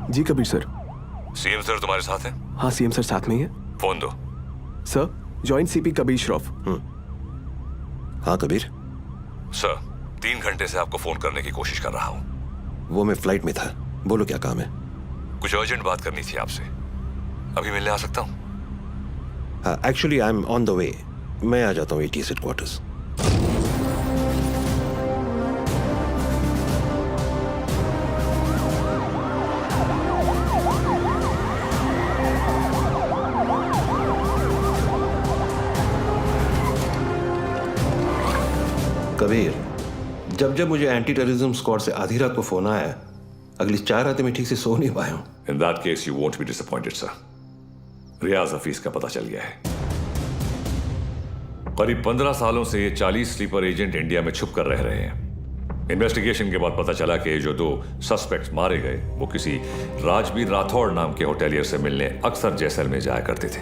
जी Kabir sir. CM sir तुम्हारे साथ हैं? हाँ सीएम सर साथ में ही है। फोन दो। Sir joint CP Kabir Shroff. हाँ कबीर। सर 3 घंटे से आपको फोन करने की कोशिश कर रहा हूँ। वो मैं फ्लाइट में था, बोलो क्या काम है? कुछ अर्जेंट बात करनी थी आपसे। अभी मिलने आ सकता हूँ? हाँ actually I am on the way. मैं आ जाता हूँ ATS हेडक्वार्टर्स। कबीर, जब जब मुझे एंटी टेररिज्म स्क्वाड से आधी रात को फोन आया, अगली 4 रातें मैं ठीक से सो नहीं पाया हूं। In that case you won't be disappointed sir. Riyaz Hafeez का पता चल गया है। करीब 15 सालों से ये 40 स्लीपर एजेंट इंडिया में छुप कर रह रहे हैं। इन्वेस्टिगेशन के बाद पता चला कि जो 2 सस्पेक्ट्स मारे गए वो किसी राजवीर राठौड़ नाम के होटेलियर से मिलने अक्सर जैसलमेर जाया करते थे।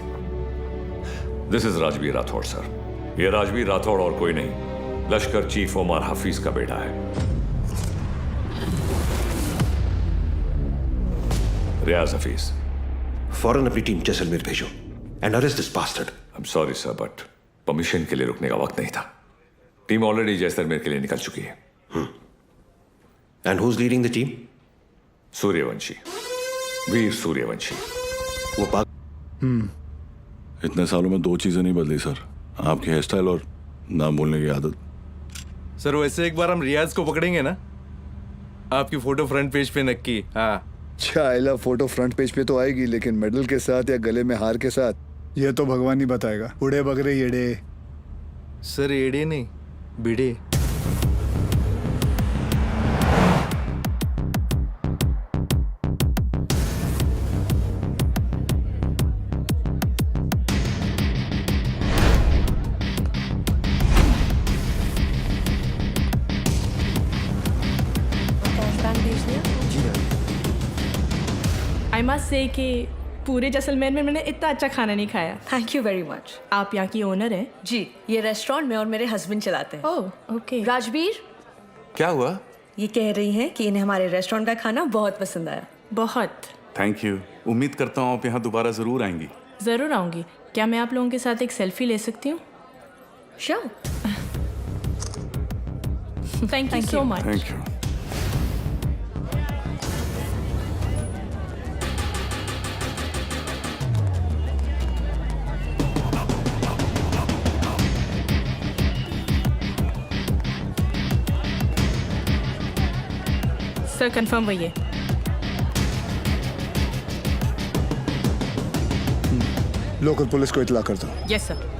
This is Rajveer Rathore sir. ये राजवीर राठौड़ और कोई नहीं, लश्कर चीफ उमर हफीज का बेटा है। रियाज हफीज। फौरन अपनी टीम जैसलमेर भेजो and arrest this bastard. I am sorry sir but permission के लिए रुकने का वक्त नहीं था। टीम ऑलरेडी जैसलमेर के लिए निकल चुकी है। And who is leading the team? Sooryavanshi, Veer Sooryavanshi. वो पाक इतने सालों में 2 चीजें नहीं बदली सर, आपकी हेयर स्टाइल और नाम बोलने की आदत। सर वैसे एक बार हम रियाज को पकड़ेंगे ना, आपकी फोटो फ्रंट पेज पे नक्की। हाँ चाइला फोटो फ्रंट पेज पे तो आएगी, लेकिन मेडल के साथ या गले में हार के साथ ये तो भगवान ही बताएगा। उड़े बगरे येड़े। सर एड़े नहीं, बिड़े। आई मस्ट से कि पूरे जैसलमेर में मैंने इतना अच्छा खाना नहीं खाया। Thank you very much. आप यहाँ की ओनर हैं? जी, ये रेस्टोरेंट में और मेरे हस्बैंड चलाते हैं। Oh okay. राजवीर, क्या हुआ? ये कह रही हैं कि इन्हें हमारे रेस्टोरेंट का खाना बहुत पसंद आया। बहुत। Thank you. उम्मीद करता हूँ आप यहाँ दोबारा जरूर आएंगी। ज़रूर आऊँगी। क्या मैं आप लोगों के साथ एक सेल्फी ले सकती हूँ? Sure. Thank you so much. Thank you. Sir confirm वही है। लोकल पुलिस को इतला कर दो। Yes sir.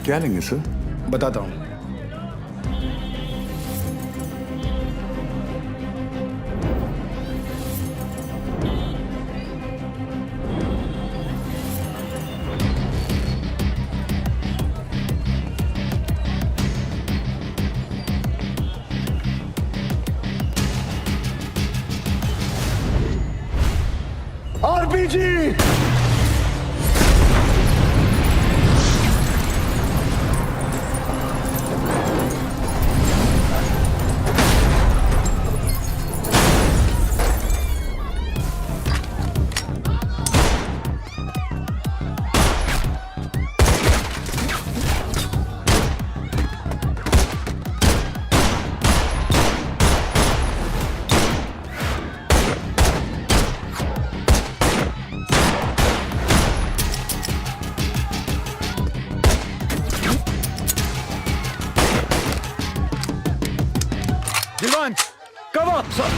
क्या लेंगे सर? बताता हूँ। आरपीजी। Dilwan, cover! Sir.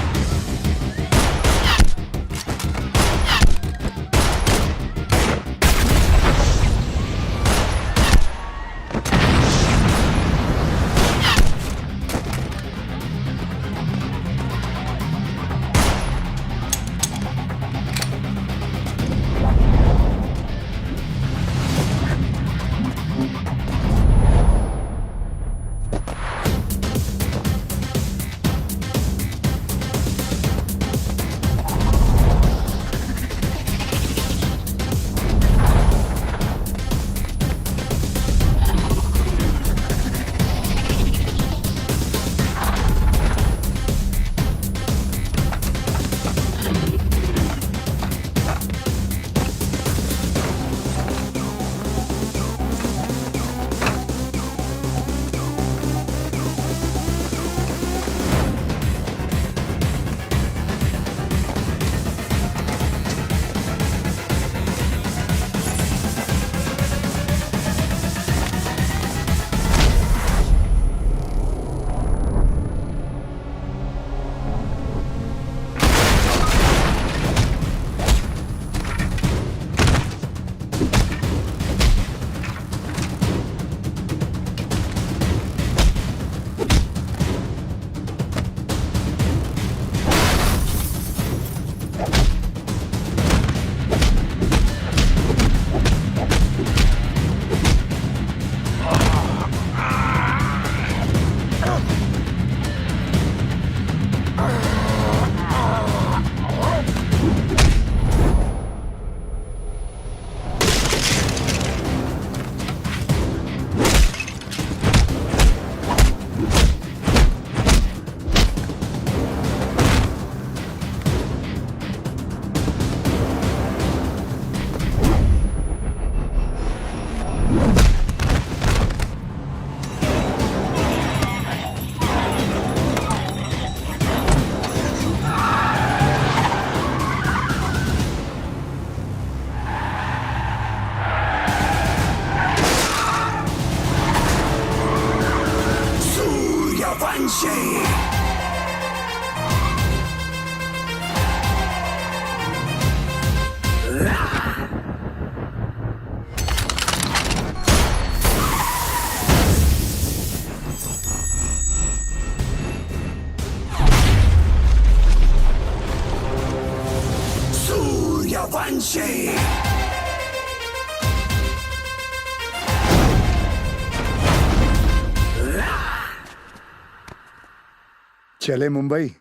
चले मुंबई।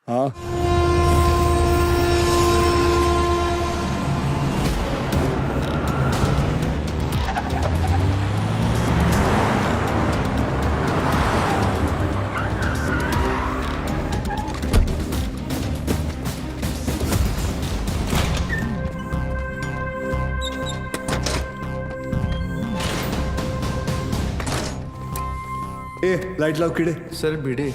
हाँ, ए लाइट लाओ कीड़े। सर भिड़े।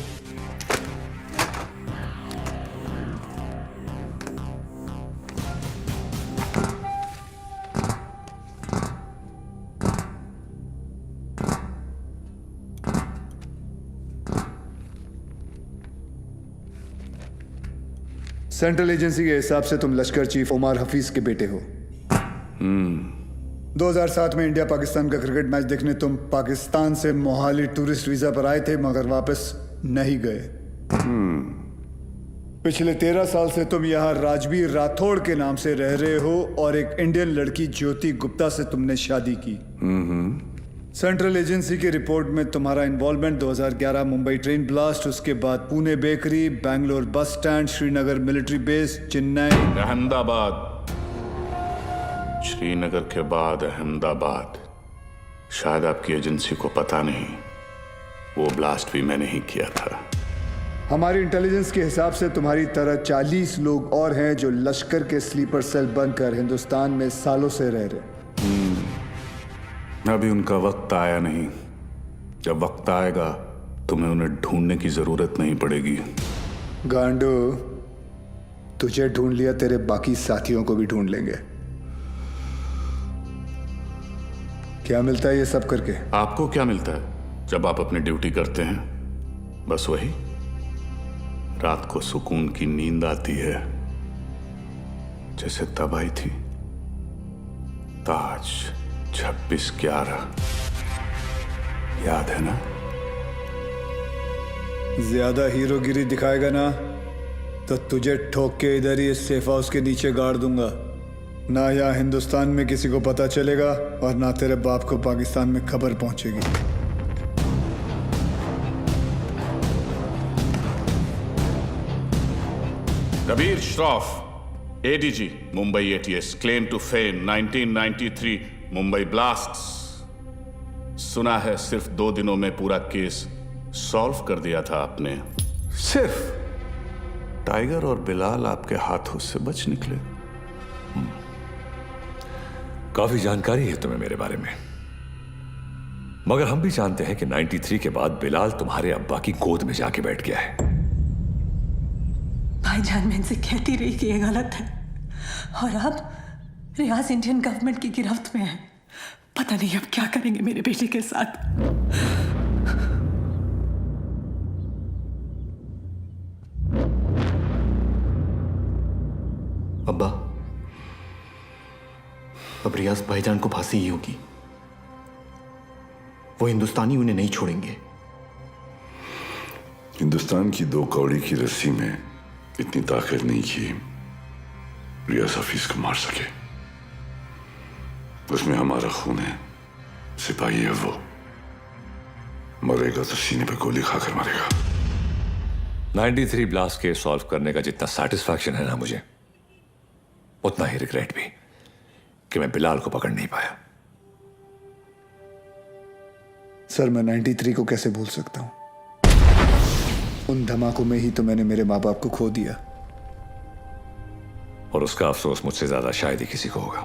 सेंट्रल एजेंसी के हिसाब से तुम लश्कर चीफ उमर हफीज के बेटे हो। 2007 में इंडिया पाकिस्तान का क्रिकेट मैच देखने तुम पाकिस्तान से मोहाली टूरिस्ट वीजा पर आए थे, मगर वापस नहीं गए। पिछले 13 साल से तुम यहाँ राजबीर राठौड़ के नाम से रह रहे हो और एक इंडियन लड़की ज्योति गुप्ता से तुमने शादी की। सेंट्रल एजेंसी की रिपोर्ट में तुम्हारा इन्वॉल्वमेंट 2011 मुंबई ट्रेन ब्लास्ट, उसके बाद Pune bakery, Bangalore bus stand, Srinagar military base, Chennai, Ahmedabad, Srinagar के बाद अहमदाबाद। शायद आपकी एजेंसी को पता नहीं, वो ब्लास्ट भी मैंने ही किया था। हमारी इंटेलिजेंस के हिसाब से तुम्हारी तरह 40 लोग और हैं जो लश्कर के स्लीपर सेल बनकर हिंदुस्तान में सालों से रह रहे। अभी उनका वक्त आया नहीं। जब वक्त आएगा तुम्हें उन्हें ढूंढने की जरूरत नहीं पड़ेगी। गांडू, तुझे ढूंढ लिया, तेरे बाकी साथियों को भी ढूंढ लेंगे। क्या मिलता है ये सब करके? आपको क्या मिलता है जब आप अपनी ड्यूटी करते हैं? बस वही, रात को सुकून की नींद आती है, जैसे तब आई थी। ताज 26/11 याद है ना? ज्यादा हीरोगिरी दिखाएगा ना तो तुझे ठोक के इधर ही इस सेफ हाउस के नीचे गाड़ दूंगा। ना यहाँ हिंदुस्तान में किसी को पता चलेगा और ना तेरे बाप को पाकिस्तान में खबर पहुंचेगी। Rabir Shroff, ADG, Mumbai ATS, claim to fame 1993 Mumbai blasts. सुना है सिर्फ 2 दिनों में पूरा केस सॉल्व कर दिया था आपने। सिर्फ टाइगर और बिलाल आपके हाथों से बच निकले। काफी जानकारी है तुम्हें मेरे बारे में, मगर हम भी जानते हैं कि 93 के बाद बिलाल तुम्हारे अब्बा की गोद में जाके बैठ गया है। भाईजान, मैं इनसे कहती रही कि ये गलत है, और अब रियाज इंडियन गवर्नमेंट की गिरफ्त में है। पता नहीं अब क्या करेंगे मेरे बेटे के साथ। अब्बा, अब रियाज भाईजान को फांसी ही होगी। वो हिंदुस्तानी उन्हें नहीं छोड़ेंगे। हिंदुस्तान की 2 कौड़ी की रस्सी में इतनी ताकत नहीं कि रियाज हफीज को मार सके। उसमें हमारा खून है, सिपाही है वो। मरेगा तो सीने पे गोली खाकर मरेगा। 93 ब्लास्ट केस सॉल्व करने का जितना सेटिस्फैक्शन है ना मुझे, उतना ही रिग्रेट भी कि मैं बिलाल को पकड़ नहीं पाया। सर, मैं 93 को कैसे भूल सकता हूं? उन धमाकों में ही तो मैंने मेरे माँ बाप को खो दिया। और उसका अफसोस मुझसे ज्यादा शायद ही किसी को होगा।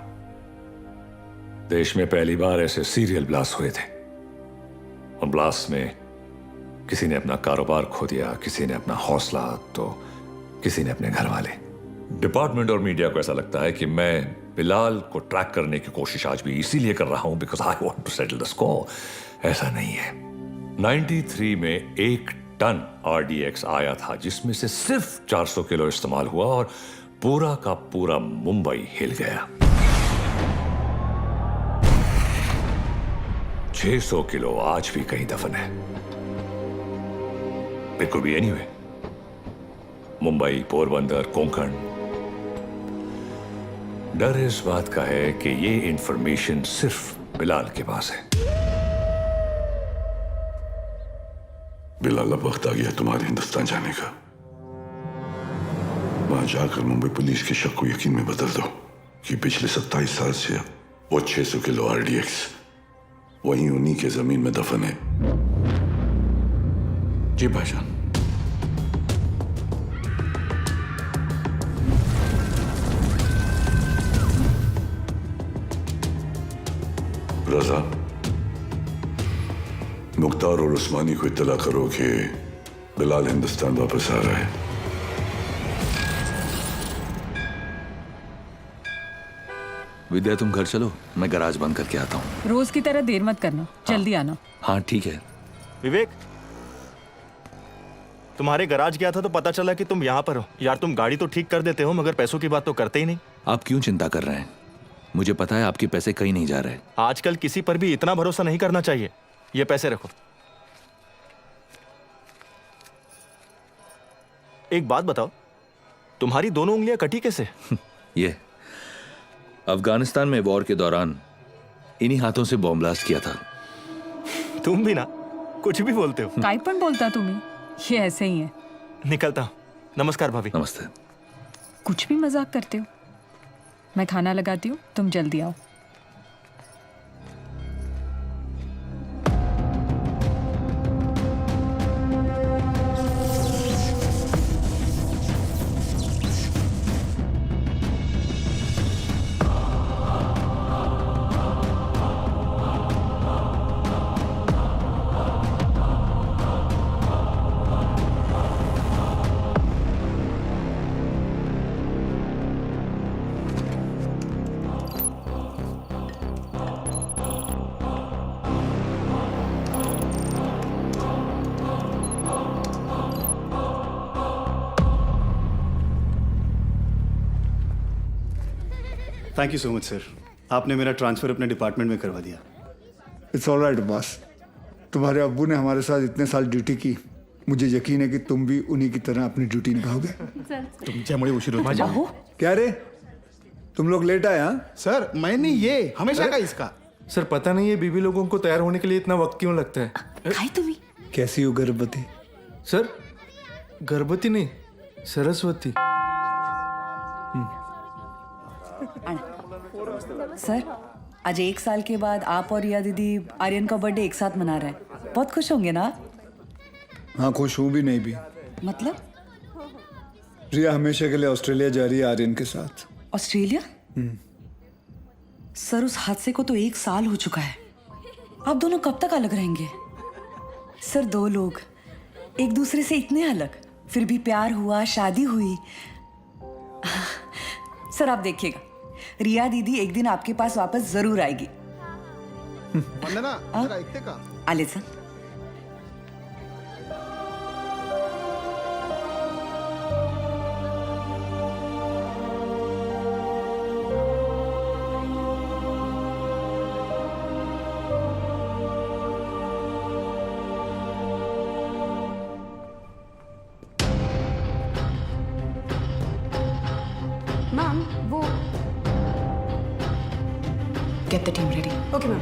देश में पहली बार ऐसे सीरियल ब्लास्ट हुए थे, और ब्लास्ट में किसी ने अपना कारोबार खो दिया, किसी ने अपना हौसला, तो किसी ने अपने घर वाले। डिपार्टमेंट और मीडिया को ऐसा लगता है कि मैं बिलाल को ट्रैक करने की कोशिश आज भी इसीलिए कर रहा हूं because I want to settle the score. ऐसा नहीं है। 93 में 1 टन RDX आया था, जिसमें से सिर्फ 400 किलो इस्तेमाल हुआ और पूरा का पूरा मुंबई हिल गया। 600 किलो आज भी कहीं दफन है। It could be anywhere. Mumbai, Porbandar, Konkan. डर इस बात का है कि ये इंफॉर्मेशन सिर्फ बिलाल के पास है। बिलाल, अब वक्त आ गया तुम्हारे हिंदुस्तान जाने का। वहां जाकर मुंबई पुलिस के शक को यकीन में बदल दो कि पिछले 27 साल से वो 600 किलो RDX वहीं उन्हीं के जमीन में दफन है। जी भाईजान। रजा, मुख्तार और उस्मानी को इत्तला करो कि बिलाल हिंदुस्तान वापस आ रहा है। विद्या, तुम घर चलो, मैं गैराज बंद करके आता हूँ। रोज की तरह देर मत करना, जल्दी आना। हाँ ठीक है। विवेक, तुम्हारे गराज गया था तो पता चला कि तुम यहाँ पर हो। यार तुम गाड़ी तो ठीक कर देते हो मगर पैसों की बात तो करते ही नहीं। आप क्यों चिंता कर रहे हैं? मुझे पता है आपके पैसे कहीं नहीं जा रहे। आजकल किसी पर भी इतना भरोसा नहीं करना चाहिए। ये पैसे रखो। एक बात बताओ, तुम्हारी दोनों उंगलियां कटी कैसे? ये अफगानिस्तान में वॉर के दौरान इन्हीं हाथों से बॉम्ब ब्लास्ट किया था। तुम भी ना कुछ भी बोलते हो। काय पण बोलता तुम्ही, ये ऐसे ही है। निकलता हूं। नमस्कार भाभी। नमस्ते। कुछ भी मजाक करते हो। मैं खाना लगाती हूँ, तुम जल्दी आओ। Thank you so much sir, आपने मेरा ट्रांसफ़र अपने डिपार्टमेंट में करवा दिया। It's all right boss. तुम्हारे अब्बू ने हमारे साथ इतने साल ड्यूटी की, मुझे यकीन है कि तुम भी उन्हीं की तरह अपनी ड्यूटी निभाओगे। तुमच्यामुळे उशीर होतो। क्या रे, तुम लोग लेट आए? हाँ सर, मैंने ये हमेशा का इसका। सर पता नहीं है बीबी लोगों को तैयार होने के लिए इतना वक्त क्यों लगता है। तुम्ही कैसी हो गर्भवती? सर गर्भवती नहीं, सरस्वती। सर, आज 1 साल के बाद आप और रिया दीदी आर्यन का बर्थडे एक साथ मना रहे हैं। बहुत खुश होंगे ना? हाँ, खुश हूँ भी नहीं भी। मतलब? रिया हमेशा के लिए ऑस्ट्रेलिया जा रही है आर्यन के साथ। ऑस्ट्रेलिया? सर, उस हादसे को तो 1 साल हो चुका है। आप दोनों कब तक अलग रहेंगे? सर, 2 लोग एक दूसरे से इतने अलग, फिर भी प्यार हुआ, शादी हुई। सर आप देखिएगा, रिया दीदी एक दिन आपके पास वापस जरूर आएगी। वंदना, जरा ऐकते का? आले सर। मैम वो Get the team ready. Okay ma'am.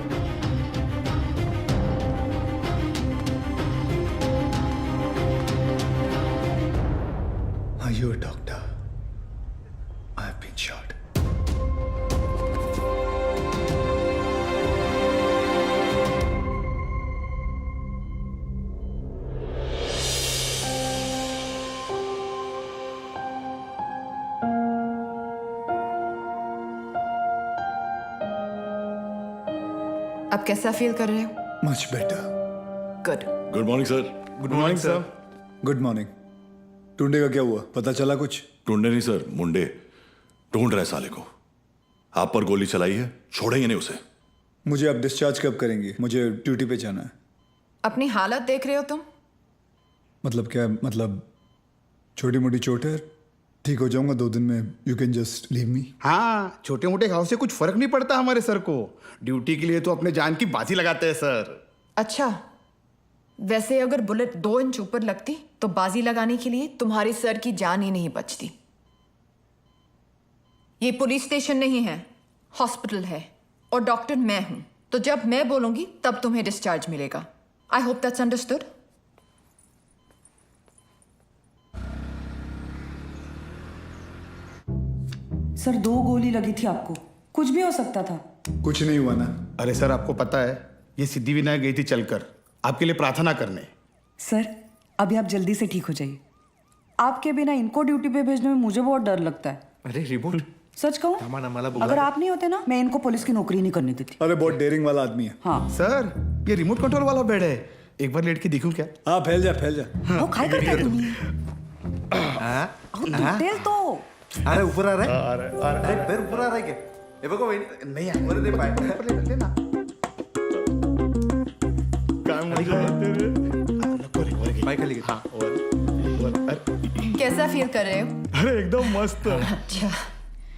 Are you a doctor? I have been shot. अब कैसा फील कर रहे हो? Much better. Good. Good morning sir. Good morning sir. Good morning. टुंडे का क्या हुआ, पता चला कुछ? ढूंढे नहीं सर, मुंडे ढूंढ रहे साले को। आप पर गोली चलाई है, छोड़ेंगे नहीं उसे। मुझे अब डिस्चार्ज कब करेंगे? मुझे ड्यूटी पे जाना है। अपनी हालत देख रहे हो तुम? मतलब क्या? मतलब छोटी मोटी चोट है, ठीक हो जाऊंगा 2 दिन में। You can just leave me. हाँ, छोटे मोटे घाव से कुछ फर्क नहीं पड़ता हमारे सर को। ड्यूटी के लिए तो अपने जान की बाजी लगाते हैं सर। अच्छा, वैसे अगर बुलेट 2 इंच ऊपर लगती तो बाजी लगाने के लिए तुम्हारे सर की जान ही नहीं बचती। ये पुलिस स्टेशन नहीं है, हॉस्पिटल है और डॉक्टर मैं हूं, तो जब मैं बोलूंगी तब तुम्हें डिस्चार्ज मिलेगा। I hope that's understood. Sir 2 गोली लगी थी आपको, कुछ भी हो सकता था। कुछ नहीं हुआ ना। अरे सर आपको पता है ये सिद्धि विनायक गई थी चलकर आपके लिए प्रार्थना करने। सर अभी आप जल्दी से ठीक हो जाइए। आपके बिना इनको ड्यूटी पे भेजने में मुझे बहुत डर लगता है। अरे रिमोट सच कहूँ, अगर आप नहीं होते ना, मैं इनको पुलिस की नौकरी नहीं करने देती। अरे बहुत डेयरिंग वाला आदमी है। हाँ सर ये रिमोट कंट्रोल वाला बेड है, एक बार लेट के देखूं क्या? हाँ फैल जा। वो खाए करते हो तुम्ही? तेल तो अरे ऊपर आ रहा है, अरे पैर ऊपर आ रहा है क्या? ये बघो वहिनी, नहीं वर दे पाय. लेना काय म्हणतो पाय खाली घे. हाँ कैसा फील कर रहे हो? अरे एकदम मस्त। अच्छा,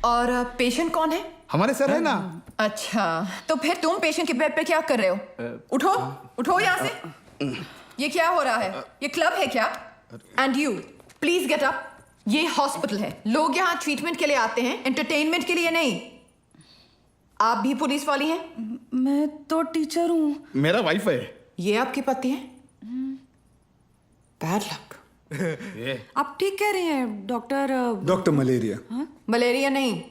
और पेशेंट कौन है? हमारे सर है ना। अच्छा, तो फिर तुम पेशेंट के बेड पे क्या कर रहे हो? उठो उठो यहाँ से। ये क्या हो रहा है? ये क्लब है क्या? And you please get up. ये हॉस्पिटल है, लोग यहाँ ट्रीटमेंट के लिए आते हैं, एंटरटेनमेंट के लिए नहीं। आप भी पुलिस वाली हैं? मैं तो टीचर हूँ। मेरा वाइफ है। ये आपके पति हैं? Bad luck. आप ठीक कह रही हैं डॉक्टर। Doctor malaria. मलेरिया नहीं,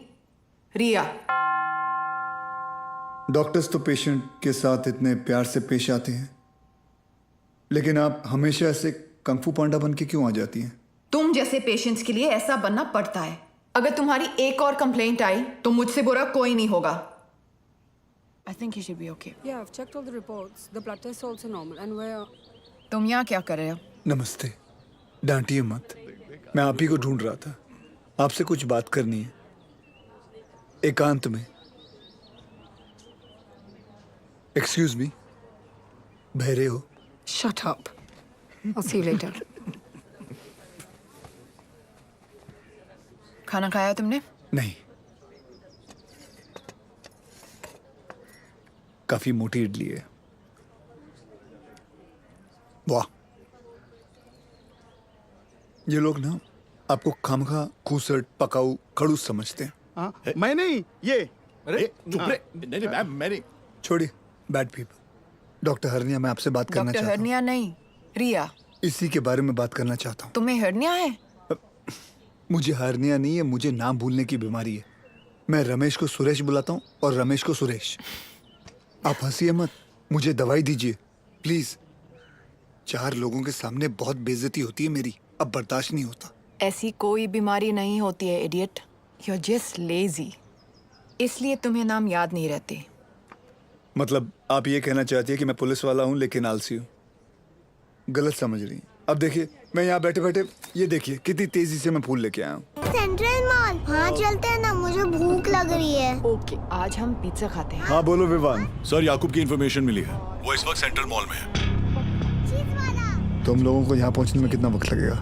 रिया। डॉक्टर्स तो पेशेंट के साथ इतने प्यार से पेश आते हैं, लेकिन आप हमेशा ऐसे कंफू पांडा बन के क्यों आ जाती हैं? तुम जैसे पेशेंट्स के लिए ऐसा बनना पड़ता है। अगर तुम्हारी एक और कंप्लेंट आई तो मुझसे बुरा कोई नहीं होगा। I think you should be okay. Yeah, I've checked all the reports. The blood test is also normal. And where? तुम यहाँ क्या कर रहे हो? नमस्ते, डांटिए मत। मैं आप ही को ढूंढ रहा था। आपसे कुछ बात करनी है, एकांत में। एक्सक्यूज मी, बहरे हो? Shut up. I'll see you later. खाना खाया तुमने? नहीं, काफी मोटी इडली है। वाह, ये लोग ना आपको खामखा खूसट पकाऊ खड़ूस समझते हैं। हाँ, मैं नहीं, ये। अरे चुप रे, नहीं मैम मैं नहीं। छोड़िए, बैड पीपल। डॉक्टर हरनिया, मैं आपसे बात करना डॉक्टर चाहता हूँ। हरनिया नहीं, रिया। इसी के बारे में बात करना चाहता हूँ। तुम्हें हरनिया है? मुझे हरनिया नहीं है, मुझे नाम भूलने की बीमारी है। मैं रमेश को सुरेश बुलाता हूँ और रमेश को सुरेश। आप हंसिए मत, मुझे दवाई दीजिए प्लीज। 4 लोगों के सामने बहुत बेइज्जती होती है मेरी, अब बर्दाश्त नहीं होता। ऐसी कोई बीमारी नहीं होती है idiot, you are just lazy, इसलिए तुम्हें नाम याद नहीं रहते। मतलब आप ये कहना चाहती है कि मैं पुलिस वाला हूँ लेकिन आलसी हूँ? गलत समझ रही हैं। अब देखिए, मैं यहाँ बैठे बैठे ये देखिए कितनी तेजी से मैं फूल लेके आया हूँ। सेंट्रल मॉल, हाँ चलते हैं ना, मुझे भूख लग रही है। ओके, आज हम पिज्जा खाते हैं। हाँ बोलो विवान। सर, याकूब की इन्फॉर्मेशन मिली है, वो इस वक्त सेंट्रल मॉल में है। तुम लोगों को यहाँ पहुँचने में कितना वक्त लगेगा?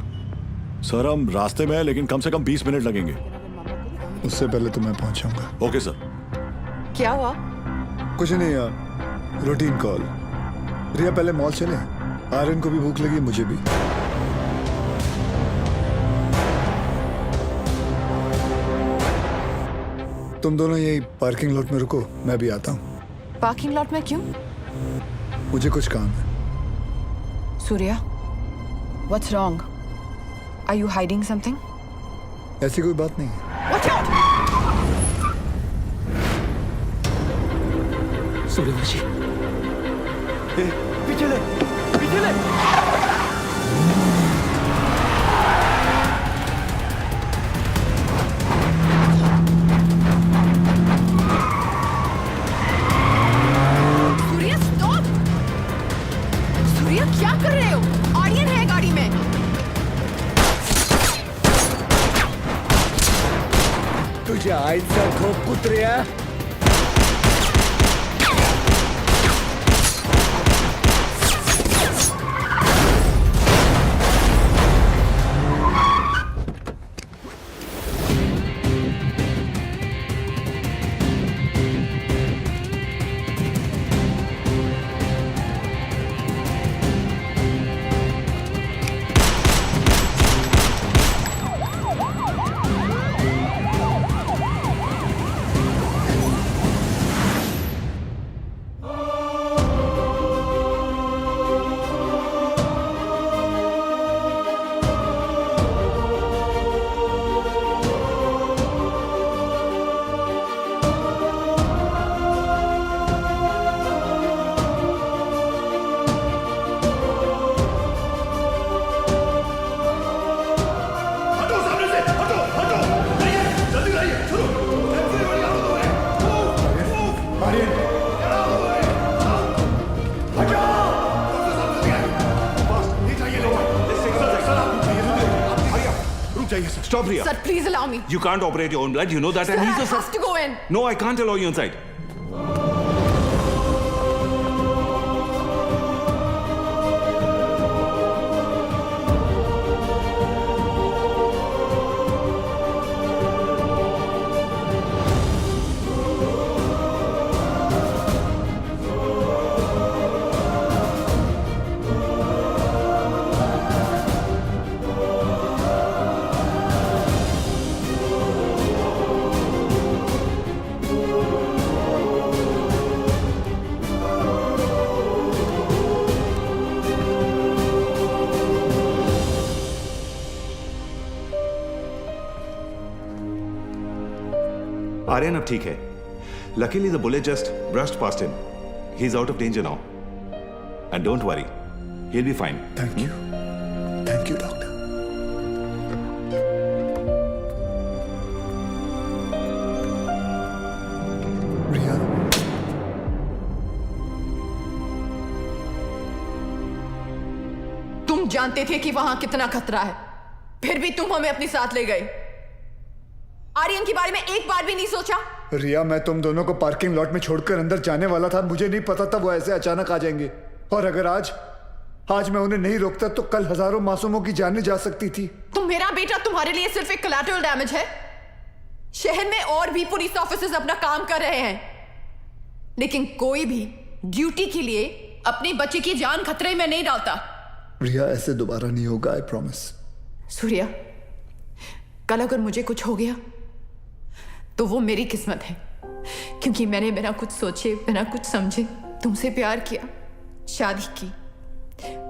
सर हम रास्ते में हैं, लेकिन कम से कम 20 मिनट लगेंगे। उससे पहले तो मैं पहुँचाऊंगा। Okay sir. क्या हुआ? कुछ नहीं यार, रूटीन कॉल। रिया पहले मॉल चले, आर्यन को भी भूख लगी, मुझे भी। तुम दोनों यही पार्किंग लॉट में रुको, मैं भी आता हूँ। पार्किंग लॉट में क्यों? मुझे कुछ काम है। Surya, what's wrong? Are you hiding something? ऐसी कोई बात नहीं है। Watch out! सूर्यवंशी, पीछे ले, पीछे ले। सूर्या स्टॉप! सूर्या क्या कर रहे हो? आर्यन है गाड़ी में। तुझे आईचा खोप कुत्र्या। चाहिए sir stop Riya Sir, please allow me. You can't operate your own blood, you know that. Sir, and I he's a have to go in. No, I can't allow you inside. Aryan अब ठीक है. Luckily the bullet just brushed past him. He's out of danger now. And don't worry, he'll be fine. Thank you. Thank you, doctor. रिया, तुम जानते थे कि वहां कितना खतरा है, फिर भी तुम हमें अपने साथ ले गए. आर्यन के बारे में एक बार भी नहीं सोचा. रिया, मैं तुम दोनों को पार्किंग लॉट में छोड़कर अंदर जाने वाला था. मुझे नहीं पता था वो ऐसे अचानक आ जाएंगे. और अगर आज मैं उन्हें नहीं रोकता तो कल हजारों मासूमों की जानें जा सकती थी. तो मेरा बेटा तुम्हारे लिए सिर्फ एक कोलैटरल डैमेज है. शहर में और भी पुलिस ऑफिसर्स अपना काम कर रहे हैं, लेकिन कोई भी ड्यूटी के लिए अपने बच्चे की जान खतरे में नहीं डालता. रिया, ऐसे दोबारा नहीं होगा, आई प्रॉमिस. सूर्या, कल अगर मुझे कुछ हो गया तो वो मेरी किस्मत है, क्योंकि मैंने बिना कुछ सोचे, बिना कुछ समझे तुमसे प्यार किया, शादी की.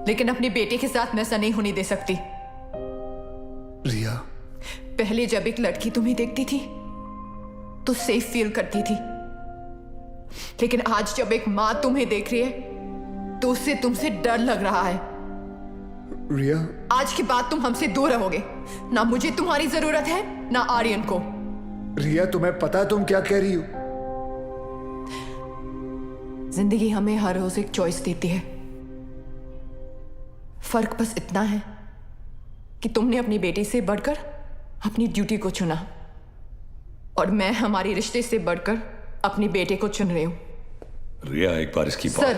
लेकिन अपने बेटे के साथ मैं ऐसा नहीं होने दे सकती. रिया, पहले जब एक लड़की तुम्हें देखती थी तो सेफ फील करती थी, लेकिन आज जब एक मां तुम्हें देख रही है तो उससे तुमसे डर लग रहा है. रिया, आज के बाद तुम हमसे दूर रहोगे. ना मुझे तुम्हारी जरूरत है, ना आर्यन को. रिया, तुम्हें पता है तुम क्या कह रही हो? जिंदगी हमें हर रोज एक चॉइस देती है. फर्क बस इतना है कि तुमने अपनी बेटी से बढ़कर अपनी ड्यूटी को चुना, और मैं हमारे रिश्ते से बढ़कर अपने बेटे को चुन रही हूं. रिया, एक बार इसकी बात. सर,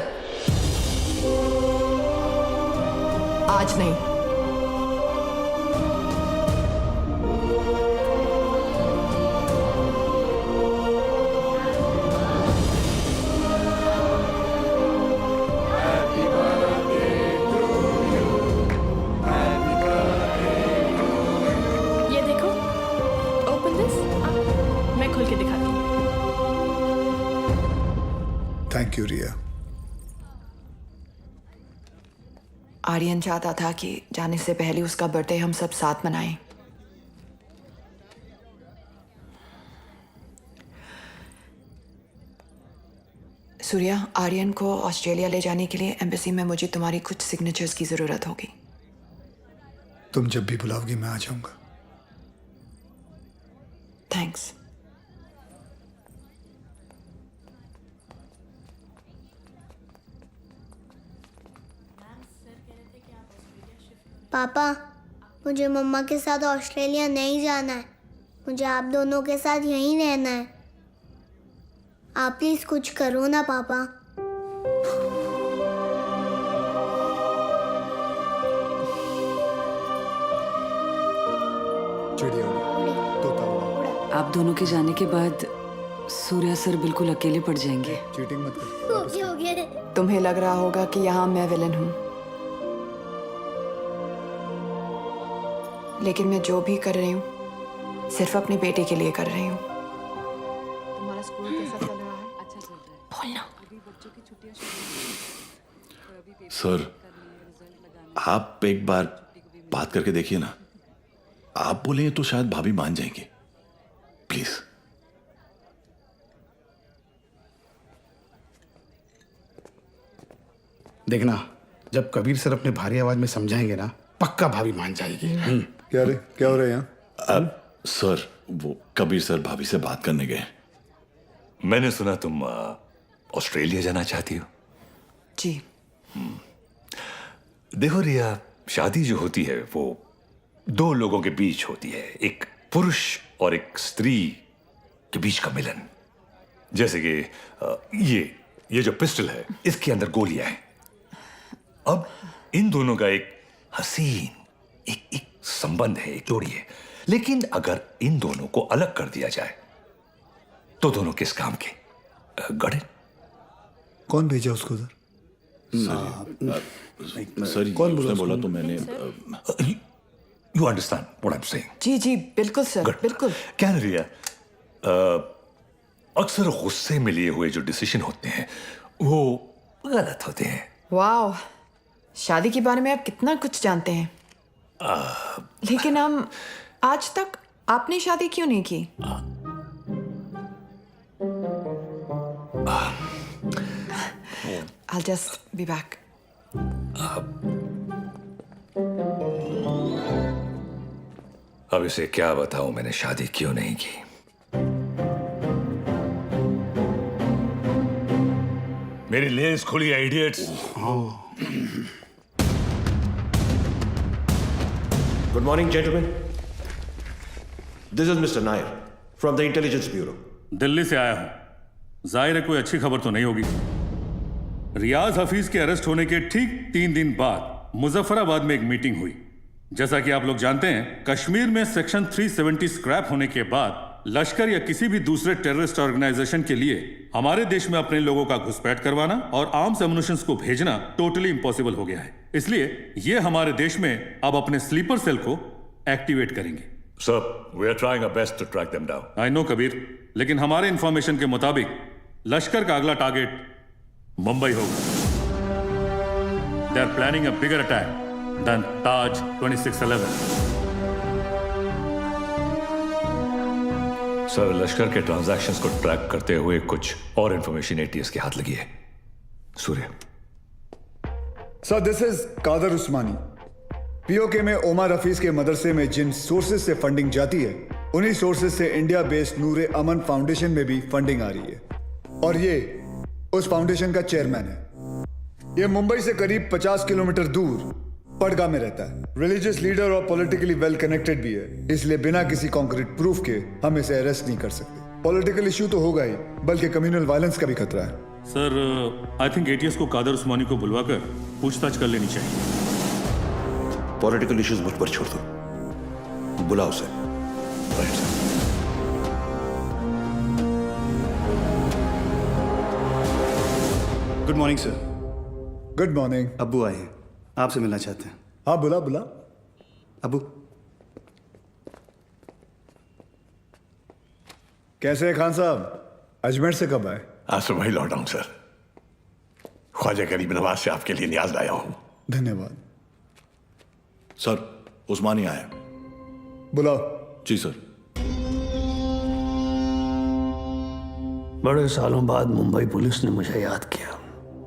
आज नहीं. ये देखो, ओपन दिस. मैं खोल के दिखाती हूँ. थैंक यू रिया. आर्यन चाहता था कि जाने से पहले उसका बर्थडे हम सब साथ मनाएं. सूर्या, आर्यन को ऑस्ट्रेलिया ले जाने के लिए एम्बेसी में मुझे तुम्हारी कुछ सिग्नेचर्स की जरूरत होगी. तुम जब भी बुलाओगी मैं आ जाऊंगा. थैंक्स. पापा, मुझे मम्मा के साथ ऑस्ट्रेलिया नहीं जाना है. मुझे आप दोनों के साथ यहीं रहना है. आप प्लीज कुछ करो ना पापा. आप दोनों के जाने के बाद सूर्या सर बिल्कुल अकेले पड़ जाएंगे. चीटिंग मत कर. हो गया. तुम्हें लग रहा होगा कि यहाँ मैं विलन हूँ, लेकिन मैं जो भी कर रही हूँ सिर्फ अपने बेटे के लिए कर रही हूँ. तुम्हारा स्कूल कैसा चल रहा है? अच्छा चल रहा है. बोलना. सर, आप एक बार बात करके देखिए ना. आप बोलेंगे तो शायद भाभी मान जाएंगे. प्लीज. देखना, जब कबीर सर अपने भारी आवाज में समझाएंगे ना, पक्का भाभी मान जाएगी. क्या रे, क्या हो रहा है यहाँ? सर, वो कबीर सर भाभी से बात करने गए. मैंने सुना तुम ऑस्ट्रेलिया जाना चाहती हो. जी. देखो रिया, शादी जो होती है वो दो लोगों के बीच होती है, एक पुरुष और एक स्त्री के बीच का मिलन। जैसे कि ये जो पिस्टल है, इसके अंदर गोलियां हैं। अब इन दोनों का एक हसीन एक संबंध है, एक जोड़ी है। लेकिन अगर इन दोनों को अलग कर दिया जाए तो दोनों किस काम के? गड़े। कौन भेजा उसको उधर? सर कौन उसने बोला तो मैंने you understand what I am saying? जी जी बिल्कुल सर, बिल्कुल। क्या रिया, अक्सर गुस्से में लिए हुए जो डिसीजन होते हैं वो गलत होते हैं। वाह, शादी के बारे में आप कितना कुछ जानते हैं। लेकिन हम आज तक आपने शादी क्यों नहीं की? I'll just be back. अब इसे क्या बताऊं मैंने शादी क्यों नहीं की। मेरी लेस खुली है, idiots. Good morning, gentlemen. This is Mr. Nair from the Intelligence Bureau. Delhi से आया हूं। जाहिर है कोई अच्छी खबर तो नहीं होगी। रियाज हफीज के अरेस्ट होने के ठीक 3 दिन बाद मुजफ्फराबाद में एक मीटिंग हुई। जैसा कि आप लोग जानते हैं, कश्मीर में सेक्शन 370 स्क्रैप होने के बाद लश्कर या किसी भी दूसरे टेररिस्ट ऑर्गेनाइजेशन के लिए हमारे देश में अपने लोगों का घुसपैठ करवाना और आर्म्स एमुनिशंस को भेजना टोटली इम्पॉसिबल हो गया है। इसलिए ये हमारे देश में अब अपने स्लीपर सेल को एक्टिवेट करेंगे। Sir, we are trying our best to track them down. I know Kabir, लेकिन हमारे इंफॉर्मेशन के मुताबिक लश्कर का अगला टारगेट मुंबई होगा। They are planning a bigger attack than Taj 2611। Sir, Lashkar के ट्रांजैक्शंस को ट्रैक करते हुए कुछ और इंफॉर्मेशन एटीएस के हाथ लगी है। Surya. Sir, this is Kadar Usmani. POK में ओमर हफीज के मदरसे में जिन सोर्सेज से फंडिंग जाती है, उन्हीं सोर्सेज से इंडिया बेस्ड नूरे अमन फाउंडेशन में भी फंडिंग आ रही है। और ये उस फाउंडेशन का चेयरमैन है। ये मुंबई से करीब 50 किलोमीटर दूर पडगा में रहता है। रिलीजियस लीडर और पॉलिटिकली वेल कनेक्टेड भी है, इसलिए बिना किसी कॉन्क्रीट प्रूफ के हम इसे अरेस्ट नहीं कर सकते। पॉलिटिकल इशू तो होगा ही, बल्कि कम्युनल वायलेंस का भी खतरा है। सर, आई थिंक एटीएस को कादर उस्मानी को बुलवाकर पूछताछ कर लेनी चाहिए। पॉलिटिकल इश्यूज मुझ पर छोड़ दो, बुलाओ उसे। Right sir. Good morning sir. Good morning. अब्बू आए हैं, आपसे मिलना चाहते हैं। हाँ, बुला बुला। अब्बू कैसे हैं खान साहब? अजमेर से कब आए? आज सुबह ही लौटा हूं सर। ख्वाजा गरीब नवाज से आपके लिए न्याज लाया हूं। धन्यवाद। सर, उस्मानी आया। बुलाओ। जी सर। बड़े सालों बाद मुंबई पुलिस ने मुझे याद किया।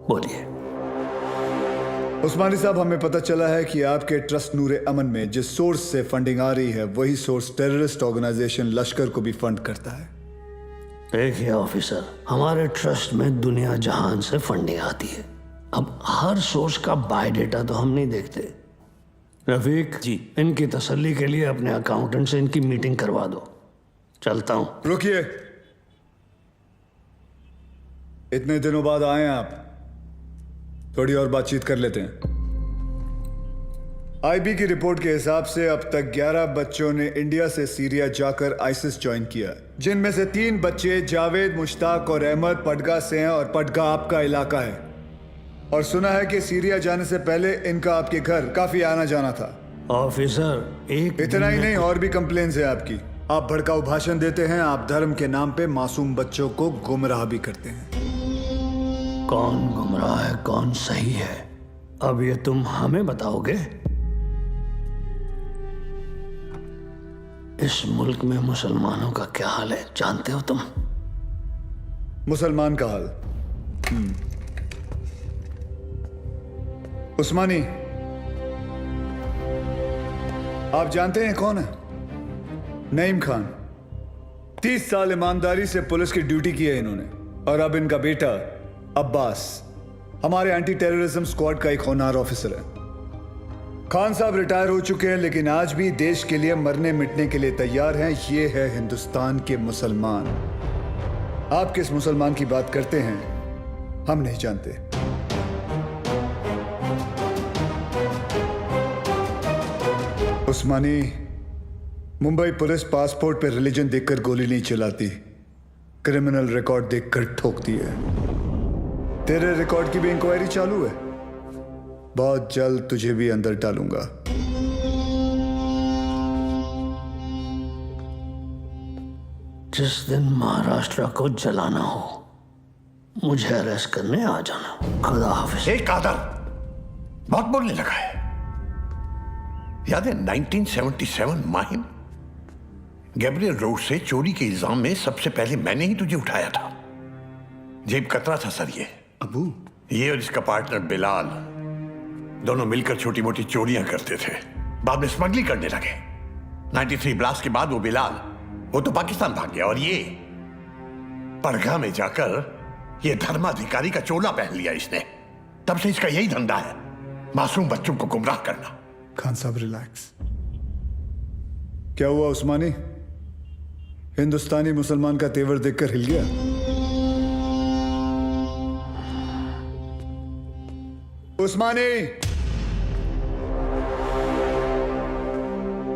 बोलिए। उस्मानी साहब, हमें पता चला है कि आपके ट्रस्ट नूरे अमन में जिस सोर्स से फंडिंग आ रही है, वही सोर्स टेररिस्ट ऑर्गेनाइजेशन लश्कर को भी फंड करता है। देखिए ऑफिसर, हमारे ट्रस्ट में दुनिया जहान से फंडिंग आती है। अब हर सोर्स का बायोडेटा तो हम नहीं देखते। रफीक जी, इनकी तसल्ली के लिए अपने अकाउंटेंट से इनकी मीटिंग करवा दो। चलता हूं। रुकिए, इतने दिनों बाद आए हैं आप, थोड़ी और बातचीत कर लेते हैं। आईबी की रिपोर्ट के हिसाब से अब तक 11 बच्चों ने इंडिया से सीरिया जाकर आईसिस ज्वाइन किया, जिनमें से 3 बच्चे जावेद, मुश्ताक और अहमद पडगा से हैं, और पडगा आपका इलाका है। और सुना है कि सीरिया जाने से पहले इनका आपके घर काफी आना जाना था। ऑफिसर, एक इतना ही नहीं, और भी कंप्लेंट्स है आपकी। आप भड़काऊ भाषण देते हैं, आप धर्म के नाम पे मासूम बच्चों को गुमराह भी करते हैं। कौन गुमराह है, कौन सही है, अब ये तुम हमें बताओगे? इस मुल्क में मुसलमानों का क्या हाल है जानते हो तुम? मुसलमान का हाल? उस्मानी, आप जानते हैं कौन है? नईम खान। 30 साल ईमानदारी से पुलिस की ड्यूटी की है इन्होंने, और अब इनका बेटा अब्बास हमारे एंटी टेररिज्म स्क्वाड का एक होनहार ऑफिसर है। खान साहब रिटायर हो चुके हैं, लेकिन आज भी देश के लिए मरने मिटने के लिए तैयार हैं। ये है हिंदुस्तान के मुसलमान। आप किस मुसलमान की बात करते हैं हम नहीं जानते। उस्मानी, मुंबई पुलिस पासपोर्ट पे रिलीजन देखकर गोली नहीं चलाती, क्रिमिनल रिकॉर्ड देखकर ठोकती है। तेरे रिकॉर्ड की भी इंक्वायरी चालू है। बहुत जल्द तुझे भी अंदर डालूंगा। जिस दिन महाराष्ट्र को जलाना हो मुझे अरेस्ट करने आ जाना। खुदा हाफिज। एक कादर बहुत बोलने लगा है। याद है 1977 माहिम गैब्रियल रोड से चोरी के इल्जाम में सबसे पहले मैंने ही तुझे उठाया था। जेब कतरा था सर ये। अबू, ये और इसका पार्टनर बिलाल दोनों मिलकर छोटी मोटी चोरियां करते थे, बाद में स्मगलिंग करने लगे। 93 ब्लास्ट के बाद वो बिलाल वो तो पाकिस्तान भाग गया और ये पड़गा में जाकर ये धर्माधिकारी का चोला पहन लिया इसने। तब से इसका यही धंधा है, मासूम बच्चों को गुमराह करना। खान साहब रिलैक्स। क्या हुआ उस्मानी? हिंदुस्तानी मुसलमान का तेवर देखकर हिल गया? उस्मानी,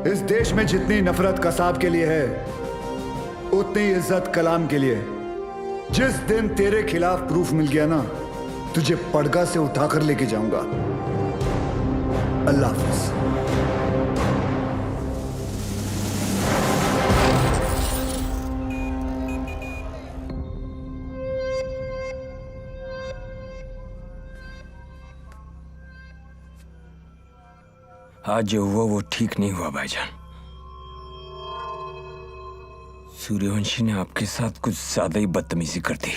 इस देश में जितनी नफरत कसाब के लिए है उतनी इज्जत कलाम के लिए। जिस दिन तेरे खिलाफ प्रूफ मिल गया ना, तुझे पड़गा से उठाकर लेके जाऊंगा। अल्लाह हाफिज। आज जो हुआ वो ठीक नहीं हुआ भाईजान। सूर्यवंशी ने आपके साथ कुछ ज्यादा ही बदतमीजी कर दी।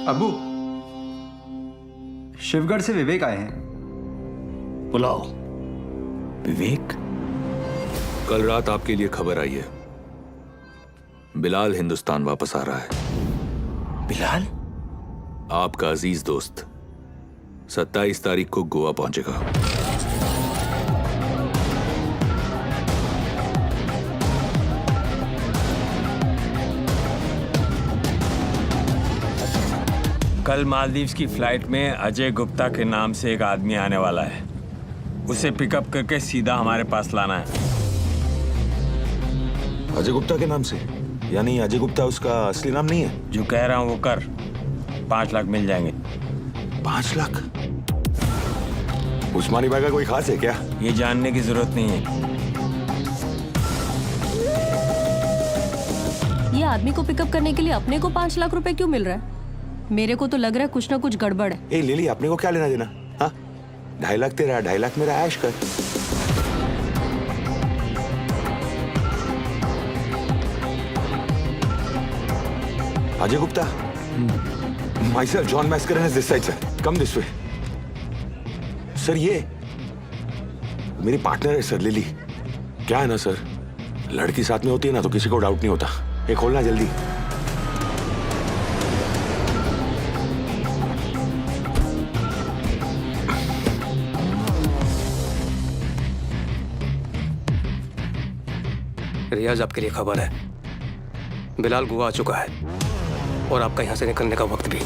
अबू, शिवगढ़ से विवेक आए हैं। बुलाओ। विवेक? कल रात आपके लिए खबर आई है, बिलाल हिंदुस्तान वापस आ रहा है। बिलाल? आपका अजीज दोस्त 27 तारीख को गोवा पहुंचेगा। कल मालदीव्स की फ्लाइट में अजय गुप्ता के नाम से एक आदमी आने वाला है। उसे पिकअप करके सीधा हमारे पास लाना है। अजय गुप्ता के नाम से? यानी अजय गुप्ता उसका असली नाम नहीं है? जो कह रहा हूं वो कर। 5 लाख मिल जाएंगे। 5 लाख? उस्मानी भाई का कोई खास है क्या? ये जानने की जरूरत नहीं है। ये आदमी को पिकअप करने के लिए अपने को 5 लाख रुपए क्यों मिल रहा है? मेरे को तो लग रहा है कुछ ना कुछ गड़बड़ है। ए लिली, अपने को क्या लेना देना? हाँ, 2.5 लाख तेरा, 2.5 लाख मेरा, ऐश कर। Ajay Gupta, myself John Mascarenhas is this side sir. Come this way. Sir ये मेरी पार्टनर है सर, लिली। क्या है ना सर, लड़की साथ में होती है ना तो किसी को डाउट नहीं होता। ये खोलना जल्दी। रियाज, आपके लिए खबर है। बिलाल गोवा आ चुका है और आपका यहां से निकलने का वक्त भी।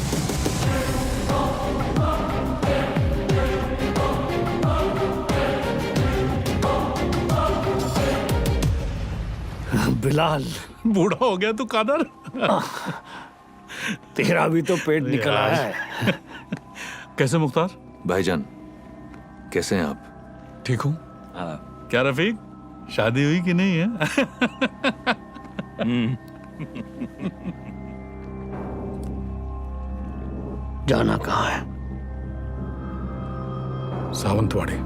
बिलाल बूढ़ा हो गया तू कादर। तेरा भी तो पेट निकला है। कैसे मुख्तार? भाईजान कैसे हैं आप? ठीक हूँ। क्या रफीक, शादी हुई कि नहीं है? जाना कहाँ है? सावंतवाड़ी।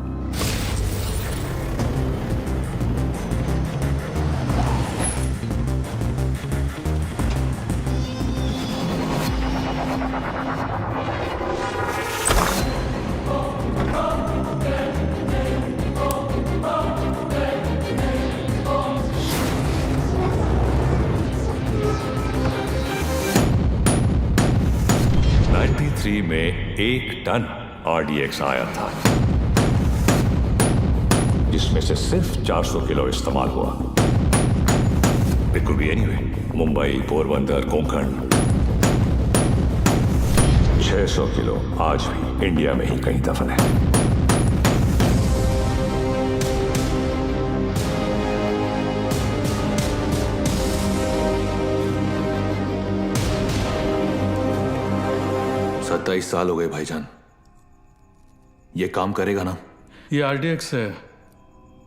में 1 टन RDX आया था। जिसमें से सिर्फ 400 किलो इस्तेमाल हुआ। It could be anyway, Mumbai, Porbandar, Konkan. 600 kilo आज भी इंडिया में ही कहीं दफन है। सत्ताईस साल हो गए भाईजान, ये काम करेगा ना? ये RDX है,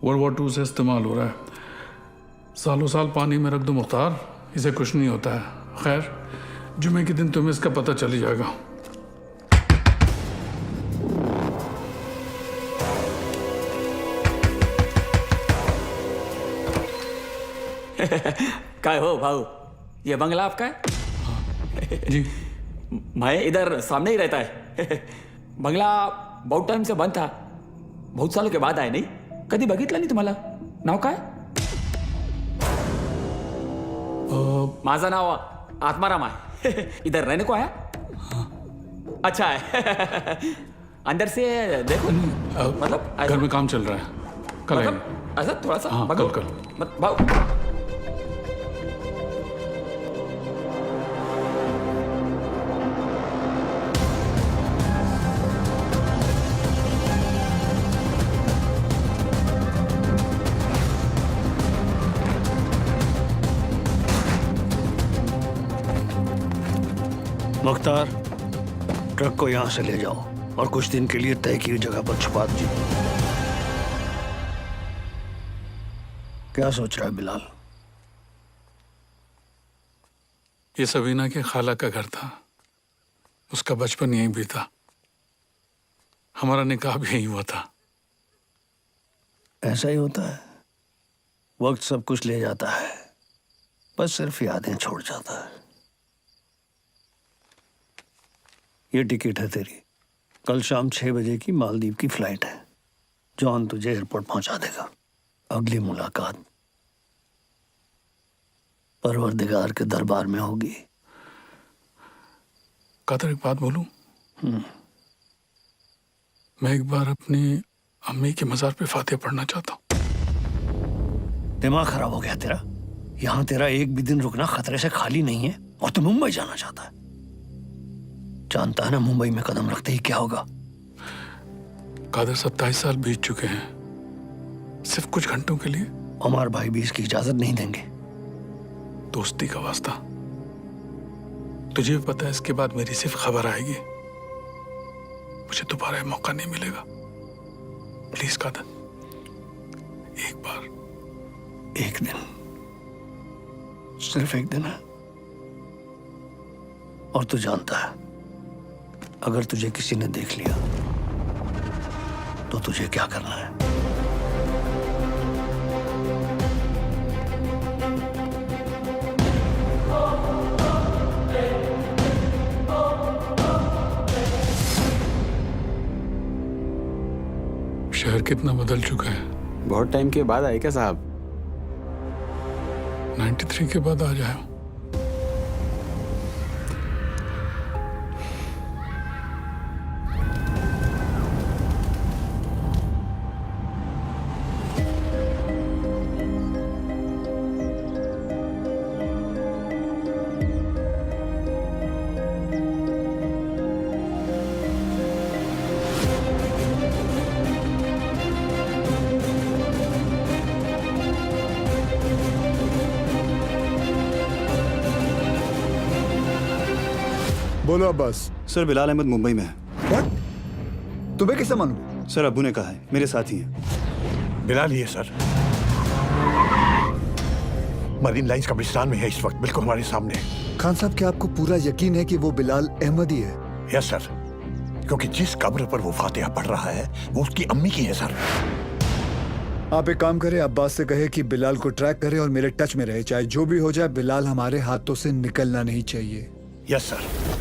वर्ल्ड वॉर 2 से इस्तेमाल हो रहा है। सालों साल पानी में रख दो मुख्तार, इसे कुछ नहीं होता है। खैर, जुमे के दिन तुम्हें इसका पता चल ही जाएगा। काय हो भाऊ, ये बंगला आपका है? जी। मैं इधर सामने ही रहता है। बंगला बहुत टाइम से बंद था, बहुत सालों के बाद आए। नहीं कधी बघितलं नाही तुम्हाला? नाव काय? माझं नाव आत्माराम आहे। इधर रहने को आया? अच्छा है। अंदर से देखो। मतलब घर में काम चल रहा है, कल मतलब ऐसा थोड़ा सा। हाँ, कल। भाऊ मुख्तार, ट्रक को यहां से ले जाओ और कुछ दिन के लिए तय की जगह पर छुपा दीजिए। क्या सोच रहा है बिलाल? ये सबीना के खाला का घर था, उसका बचपन यहीं बीता, हमारा निकाह भी यहीं हुआ था। ऐसा ही होता है, वक्त सब कुछ ले जाता है, बस सिर्फ यादें छोड़ जाता है। ये टिकट है तेरी, कल शाम 6 बजे की मालदीव की फ्लाइट है। जॉन तुझे एयरपोर्ट पहुंचा देगा। अगली मुलाकात परवरदिगार के दरबार में होगी। कादर, एक बात बोलूं? मैं एक बार अपनी अम्मी के मजार पे फातिहा पढ़ना चाहता हूं। दिमाग खराब हो गया तेरा? यहां तेरा एक भी दिन रुकना खतरे से खाली नहीं है और तू मुंबई जाना चाहता है। जानता है ना मुंबई में कदम रखते ही क्या होगा? कादर, 27 साल बीत चुके हैं, सिर्फ कुछ घंटों के लिए। उमर भाई भी इसकी इजाजत नहीं देंगे। दोस्ती का वास्ता, तुझे भी पता है इसके बाद मेरी सिर्फ खबर आएगी, मुझे दोबारा ये मौका नहीं मिलेगा। प्लीज कादर, एक बार। एक दिन, सिर्फ एक दिन है। और तू जानता है, अगर तुझे किसी ने देख लिया तो तुझे क्या करना है? शहर कितना बदल चुका है। बहुत टाइम के बाद आए क्या साहब? 93 के बाद आ जाए। बोलो अब्बास। सर, बिलाल अहमद मुंबई में है। What? तुम्हें कैसे मालूम? सर, अब्बू ने कहा है, मेरे साथ ही हैं। बिलाल ही है सर, मरीन लाइंस कब्रिस्तान में है इस वक्त, बिल्कुल हमारे सामने। खान साहब, क्या आपको पूरा यकीन है कि वो बिलाल अहमद ही है? यस सर, क्योंकि जिस कब्र पर वो फातिहा पढ़ रहा है वो उसकी अम्मी की है सर। आप एक काम करें, अब्बास से कहे कि बिलाल को ट्रैक करे और मेरे टच में रहे। चाहे जो भी हो जाए, बिलाल हमारे हाथों से निकलना नहीं चाहिए। Yes sir.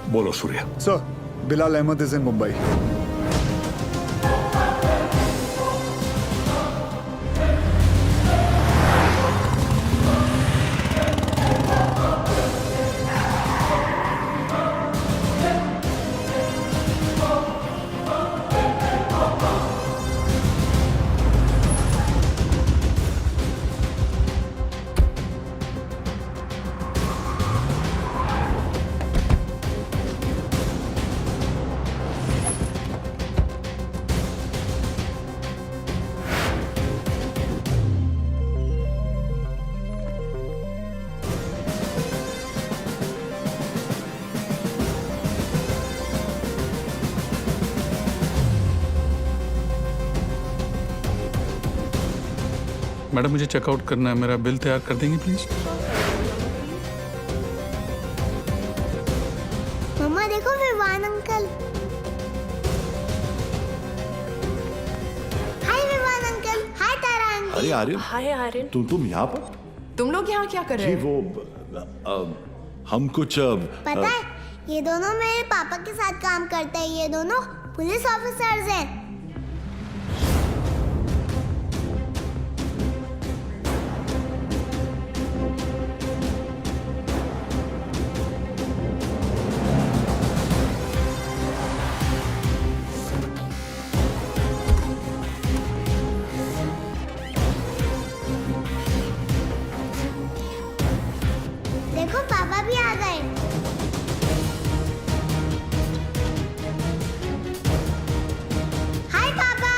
बोलो Surya. Sir, Bilal Ahmed is in Mumbai. Madam मुझे चेकआउट करना है, मेरा बिल तैयार कर देंगे प्लीज? मम्मा देखो विवान अंकल। हाय विवान अंकल। हाय तारा अंकल। अरे आर्यन, हाय आर्यन। तुम यहाँ पर? तुम लोग यहाँ क्या कर रहे जी हो? वो हम कुछ पता है ये दोनों मेरे पापा के साथ काम करते हैं। ये दोनों पुलिस ऑफिसर्स हैं। देखो पापा भी आ गए। हाय पापा।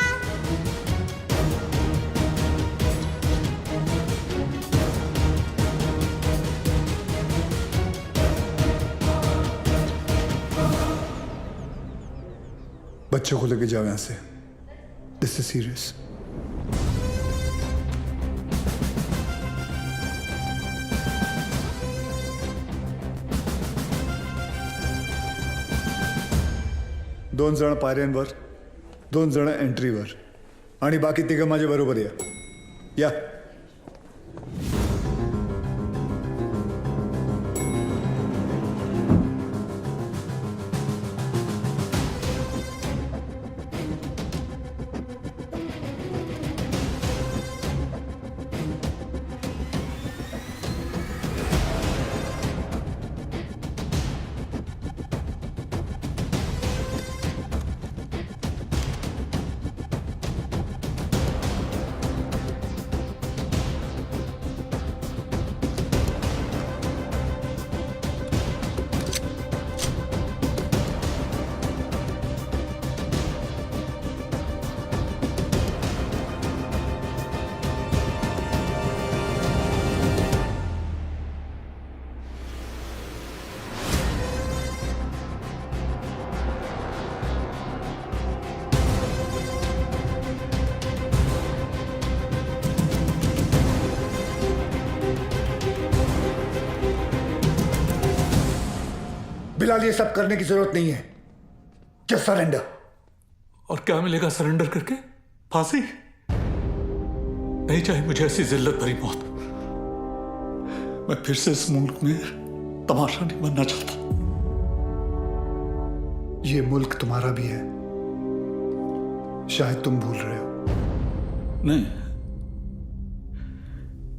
बच्चों को लेके जाओ यहाँ से। This is serious. दोन जण पायऱ्यांवर, दोन जण एंट्रीवर आणि बाकी तिघं माझ्या बरोबर या। बिलाल ये सब करने की जरूरत नहीं है। Just surrender. और क्या मिलेगा सरेंडर करके? फांसी? नहीं चाहिए मुझे ऐसी जिल्लत भरी मौत। मैं फिर से इस मुल्क में तमाशा नहीं बनना चाहता। ये मुल्क तुम्हारा भी है, शायद तुम भूल रहे हो। नहीं,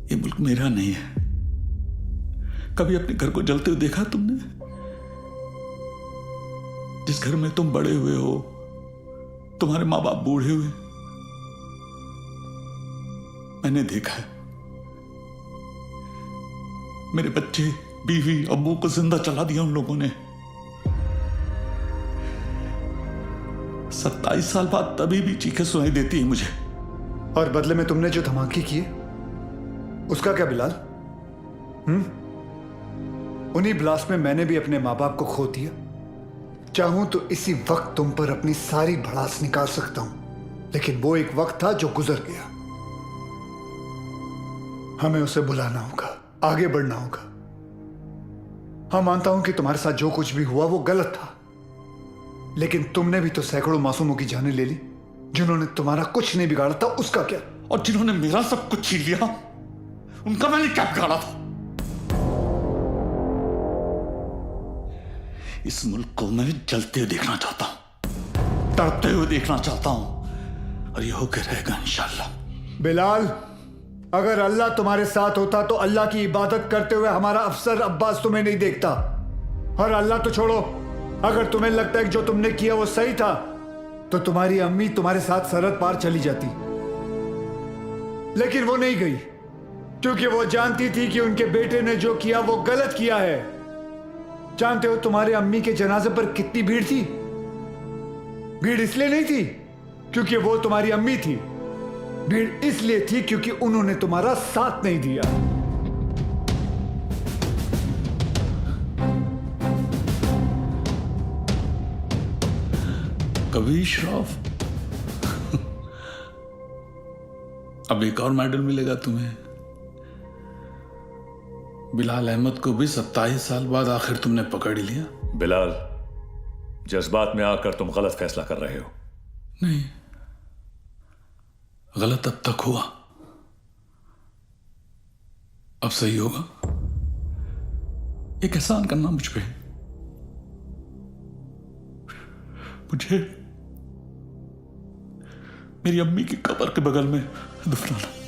ये मुल्क मेरा नहीं है। कभी अपने घर को जलते हुए देखा तुमने? जिस घर में तुम बड़े हुए हो, तुम्हारे माँ बाप बूढ़े हुए, मैंने देखा है। मेरे बच्चे, बीवी, अब्बू को जिंदा चला दिया उन लोगों ने। 27 साल बाद तभी भी चीखें सुनाई देती है मुझे। और बदले में तुमने जो धमाके किए, उसका क्या बिलाल? उन्हीं ब्लास्ट में मैंने भी अपने माँ बाप को खो दिया। चाहूं तो इसी वक्त तुम पर अपनी सारी भड़ास निकाल सकता हूं, लेकिन वो एक वक्त था जो गुजर गया। हमें उसे बुलाना होगा, आगे बढ़ना होगा। हाँ, मानता हूं कि तुम्हारे साथ जो कुछ भी हुआ वो गलत था, लेकिन तुमने भी तो सैकड़ों मासूमों की जानें ले ली। जिन्होंने तुम्हारा कुछ नहीं बिगाड़ा था, उसका क्या? और जिन्होंने मेरा सब कुछ छीन लिया, उनका मैंने क्या बिगाड़ा था? इस मुल्क को मैं जलते हुए देखना चाहता हूं, तड़पते हुए देखना चाहता हूं, और ये होकर रहेगा इंशाल्लाह। बिलाल, अगर अल्लाह तुम्हारे साथ होता तो अल्लाह की इबादत करते हुए हमारा अफसर अब्बास तुम्हें नहीं देखता। और अल्लाह तो छोड़ो, अगर तुम्हें लगता है कि जो तुमने किया वो सही था, तो तुम्हारी अम्मी तुम्हारे साथ सरहद पार चली जाती। लेकिन वो नहीं गई, क्योंकि वो जानती थी कि उनके बेटे ने जो किया वो गलत किया है। जानते हो तुम्हारे अम्मी के जनाजे पर कितनी भीड़ थी? भीड़ इसलिए नहीं थी क्योंकि वो तुम्हारी अम्मी थी, भीड़ इसलिए थी क्योंकि उन्होंने तुम्हारा साथ नहीं दिया। कभी श्राफ, अब एक और मेडल मिलेगा तुम्हें। बिलाल अहमद को भी 27 साल बाद आखिर तुमने पकड़ ही लिया। बिलाल, जज्बात में आकर तुम गलत फैसला कर रहे हो। नहीं, गलत अब तक हुआ, अब सही होगा। एक एहसान करना मुझ पे, मुझे मेरी अम्मी की कब्र के बगल में दफनाना।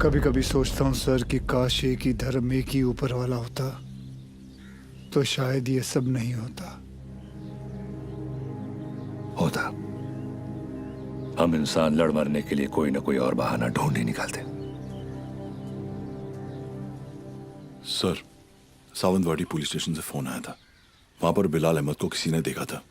कभी कभी सोचता हूँ सर कि काश एक ही धर्म एक ही ऊपर वाला होता तो शायद ये सब नहीं होता। हम इंसान लड़ मरने के लिए कोई ना कोई और बहाना ढूंढ ही निकालते। सर, सावंतवाड़ी पुलिस स्टेशन से फोन आया था। वहां पर बिलाल अहमद को किसी ने देखा था।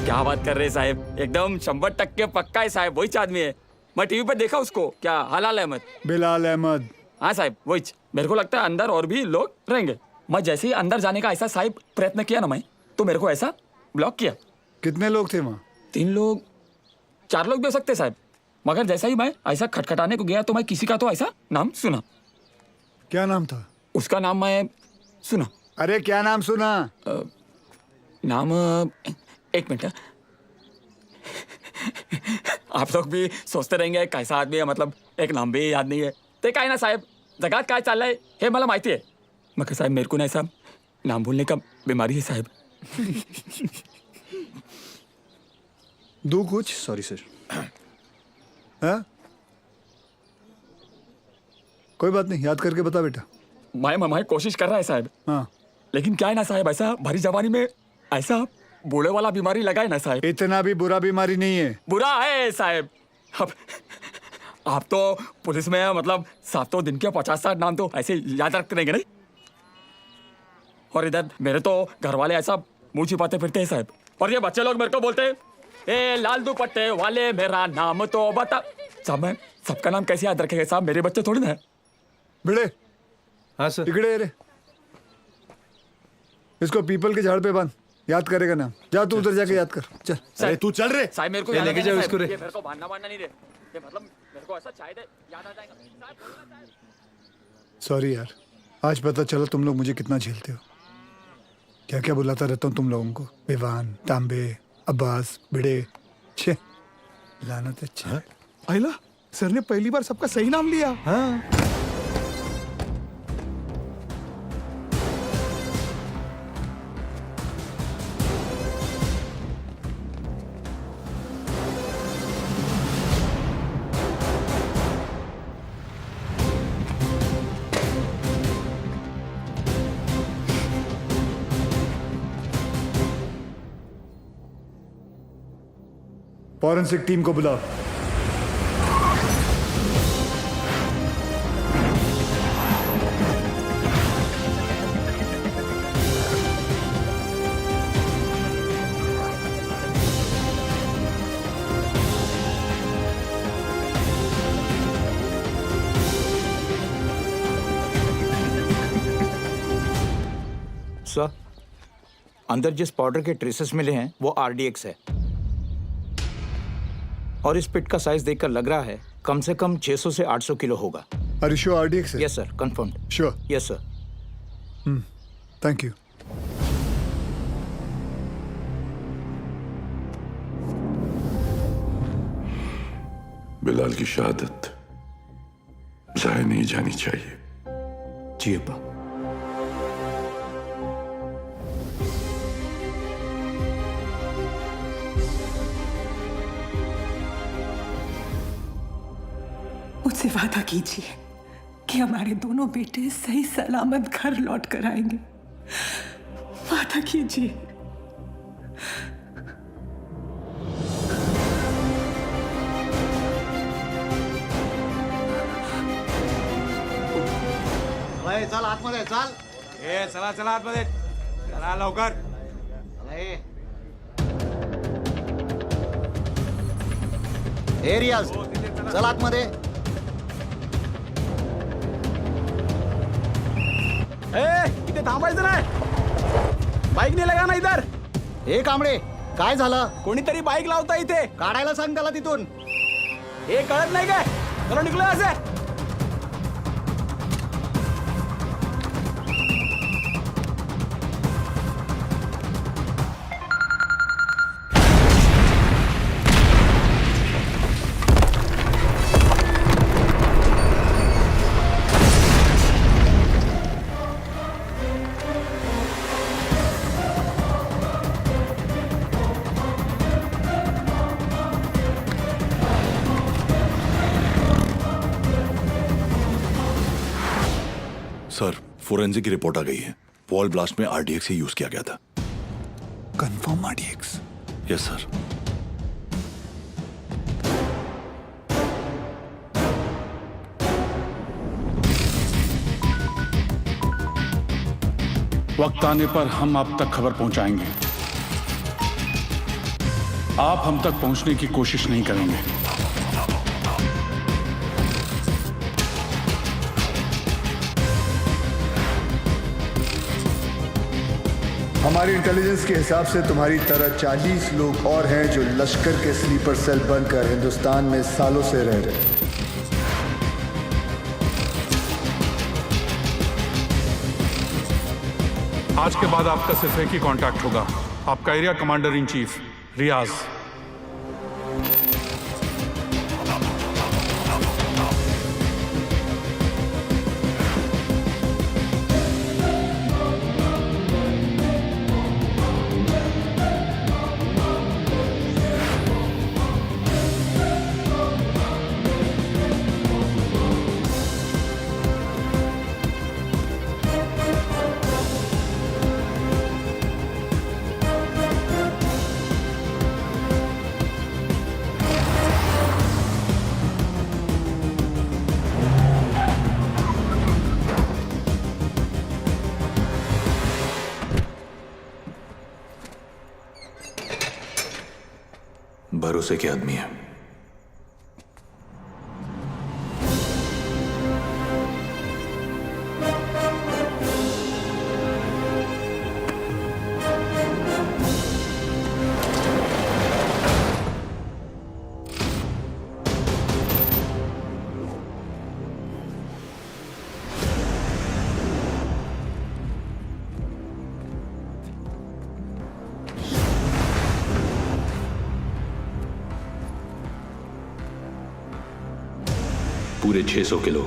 क्या बात कर रहे हैं साहब, एकदम 100% पक्का है साहब, वही आदमी है। मैं टीवी पर देखा उसको। क्या हलाल अहमद? बिलाल अहमद। हाँ साहब, वही। मेरे को लगता है अंदर और भी लोग रहेंगे। मैं जैसे ही अंदर जाने का ऐसा साहब प्रयत्न किया ना मैं, तो मेरे को ऐसा ब्लॉक किया। कितने लोग थे वहाँ? 3 लोग 4 लोग भी हो सकते साहब, मगर जैसा ही मैं ऐसा खटखटाने को गया तो मैं किसी का तो ऐसा नाम सुना। क्या नाम था उसका? नाम मैं सुना। अरे क्या नाम सुना? नाम एक मिनट। आप लोग भी सोचते रहेंगे कैसा आदमी है, मतलब एक नाम भी याद नहीं है। ते काय ना साहेब, जगात काय चाललंय हे मला माहिती आहे, मगर साहेब मेरे को ना ऐसा नाम भूलने का बीमारी है साहेब। दो कुछ। Sorry sir. हाँ, कोई बात नहीं, याद करके बता बेटा। मैं कोशिश कर रहा है साहब। हाँ, लेकिन क्या है ना साहब, ऐसा भारी जवानी में ऐसा बूढ़े वाला बीमारी लगा है ना साहब। इतना भी बुरा बीमारी नहीं है। बुरा है साहब। अब आप तो पुलिस में है, मतलब 7 दिन के 50-60 नाम तो ऐसे याद रखते रहेंगे नहीं। और इधर मेरे तो घर वाले ऐसा मुंह छिपाते फिरते हैं साहब। और ये बच्चे लोग मेरे को बोलते हैं, ए लाल दुपट्टे वाले मेरा नाम तो बता। साहब मैं सबका नाम कैसे याद रखेगा साहब, मेरे बच्चे थोड़ी ना है। भिड़े। हाँ सर। इकड़े रे, इसको पीपल के झाड़ पे बांध, याद करेगा नाम। जा तू उधर जाके याद कर, चल। अरे तू चल रे साहब मेरे को लेके जाओ इसको रे। ये मेरे को बांधना नहीं रे, ये मतलब मेरे को ऐसा चाहे याद आ जाएगा। सॉरी यार, आज पता चला तुम लोग मुझे कितना झेलते हो। क्या क्या बुलाता रहता हूँ तुम लोगों को, बेवान, तांबे, अब्बास, भिड़े। छे लानत। अच्छा आइला, सर ने पहली बार सबका सही नाम लिया। हाँ, फॉरेंसिक टीम को बुलाओ। सर, अंदर जिस पाउडर के ट्रेसेस मिले हैं वो RDX है, और इस पिट का साइज देखकर लग रहा है कम से कम 600 से 800 किलो होगा। Are you sure RDX है? Yes sir, confirmed. Sure? Yes sir. Thank you. Bilal की शहादत जाया नहीं जानी चाहिए। जी अब्बा। मुझसे वादा कीजिए कि हमारे दोनों बेटे सही सलामत घर लौट कर आएंगे। वादा कीजिए। चल आतमध्ये चल. चला चला आतमध्ये चला लवकर. रियाज चल आतमध्ये. इथे थांबायचं नाही. बाईक नाही लगा ना इधर. हे कांबळे काय झालं? कोणीतरी बाईक लावता इथे. काढायला सांग त्याला तिथून. हे कळत नाही काय? चलो निघलो असे. सर, फोरेंसिक की रिपोर्ट आ गई है. वॉल ब्लास्ट में आरडीएक्स ही यूज किया गया था. Confirm RDX? Yes sir. वक्त आने पर हम आप तक खबर पहुंचाएंगे. आप हम तक पहुंचने की कोशिश नहीं करेंगे. हमारी इंटेलिजेंस के हिसाब से तुम्हारी तरह 40 लोग और हैं जो लश्कर के स्लीपर सेल बनकर हिंदुस्तान में सालों से रह रहे हैं. आज के बाद आपका सिर्फ एक ही कांटेक्ट होगा. आपका एरिया कमांडर इन चीफ रियाज. भरोसे के आदमी है. पूरे 600 किलो.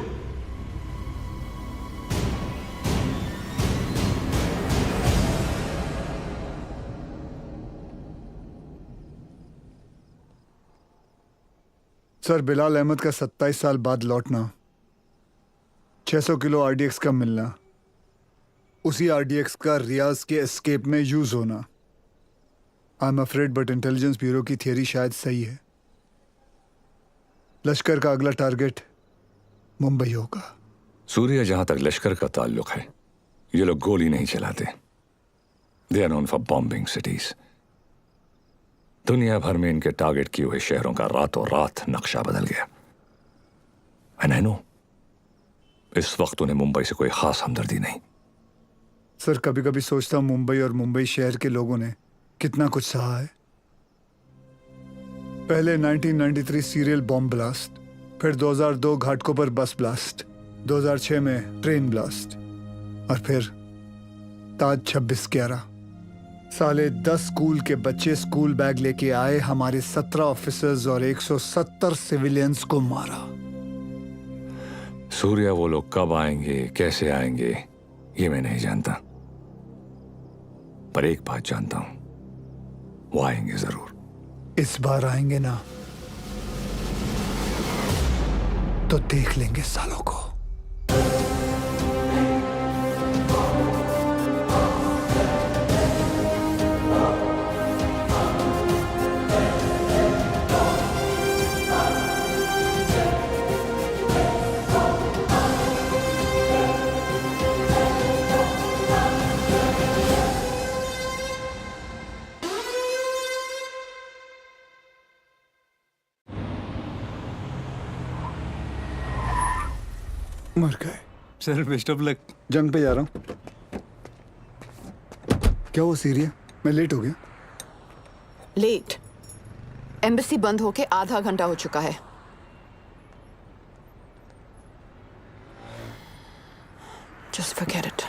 सर, बिलाल अहमद का 27 साल बाद लौटना, 600 किलो आरडीएक्स का मिलना, उसी आरडीएक्स का रियाज के एस्केप में यूज होना. I am afraid but intelligence bureau की थियरी शायद सही है. लश्कर का अगला टारगेट मुंबई होगा. सूर्य, जहां तक लश्कर का ताल्लुक है, ये लोग गोली नहीं चलाते. They are known for bombing cities. दुनिया भर में इनके टारगेट किए हुए शहरों का रातों रात नक्शा बदल गया. एंड आई नो, इस वक्त उन्हें मुंबई से कोई खास हमदर्दी नहीं. सर, कभी कभी सोचता हूं मुंबई और मुंबई शहर के लोगों ने कितना कुछ सहा है. पहले 1993 सीरियल बॉम्ब ब्लास्ट, फिर 2002 घाटकोपर बस ब्लास्ट, 2006 में ट्रेन ब्लास्ट, और फिर ताज 26/11. साले 10 स्कूल के बच्चे स्कूल बैग लेके आए, हमारे 17 ऑफिसर्स और 170 सिविलियंस को मारा. सूर्य, वो लोग कब आएंगे, कैसे आएंगे, ये मैं नहीं जानता, पर एक बात जानता हूं, वो आएंगे जरूर. इस बार आएंगे ना तो देख लेंगे सालों को। मर गए। Sir best of luck. जंग पे जा रहा हूँ। क्या वो सीरिया? मैं लेट हो गया। लेट? एम्बेसी बंद होके आधा घंटा हो चुका है। Just forget it.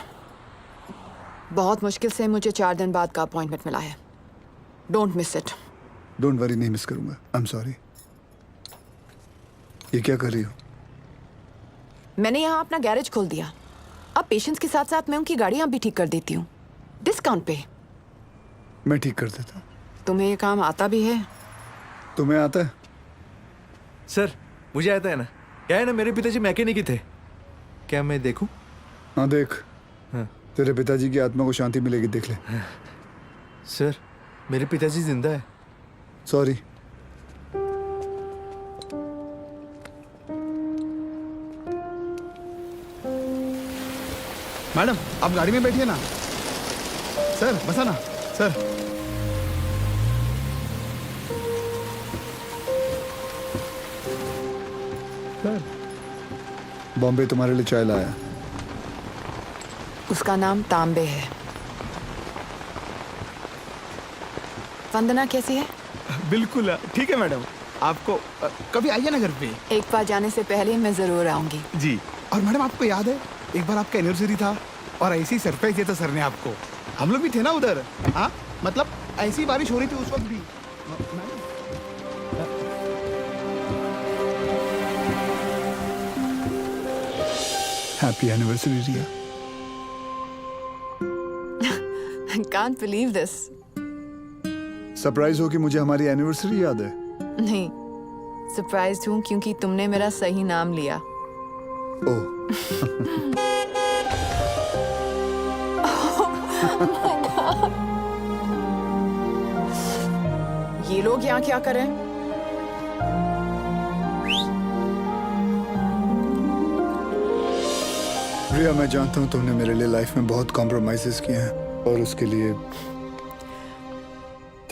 बहुत मुश्किल से मुझे 4 दिन बाद का अपॉइंटमेंट मिला है। Don't miss it. Don't worry, नहीं मिस करूंगा। आई एम सॉरी। ये क्या कर रही हो? मैंने यहाँ अपना गैरेज खोल दिया। अब पेशेंट्स के साथ साथ मैं उनकी गाड़ियाँ भी ठीक कर देती हूँ, डिस्काउंट पे। मैं ठीक कर देता हूँ। तुम्हें ये काम आता भी है? तुम्हें आता है? सर मुझे आता है ना। क्या है ना, मेरे पिताजी मैकेनिक ही थे। क्या मैं देखूं? हाँ देख। हाँ। तेरे पिताजी की आत्मा को शांति मिलेगी, देख ले। सर मेरे पिताजी जिंदा है। सॉरी। मैडम आप गाड़ी में बैठिए ना। सर बसा ना। सर बॉम्बे तुम्हारे लिए चाय लाया। उसका नाम तांबे है। वंदना कैसी है? बिल्कुल ठीक है मैडम। आपको कभी आइए ना घर पे। एक बार जाने से पहले मैं जरूर आऊंगी। जी। और मैडम आपको याद है एक बार आपका एनिवर्सरी था और ऐसी सरप्राइज दिया था सर ने आपको। हम लोग भी थे ना उधर। हाँ मतलब ऐसी बारिश हो रही थी उस वक्त भी। Happy anniversary Riya. Can't believe this. Surprise हो कि मुझे हमारी एनिवर्सरी याद है? नहीं, सरप्राइज हूँ क्योंकि तुमने मेरा सही नाम लिया। ओह। ये लोग यहाँ क्या कर रहे हैं? रिया, मैं जानता हूँ तुमने मेरे लिए लाइफ में बहुत कॉम्प्रोमाइजेस किए हैं और उसके लिए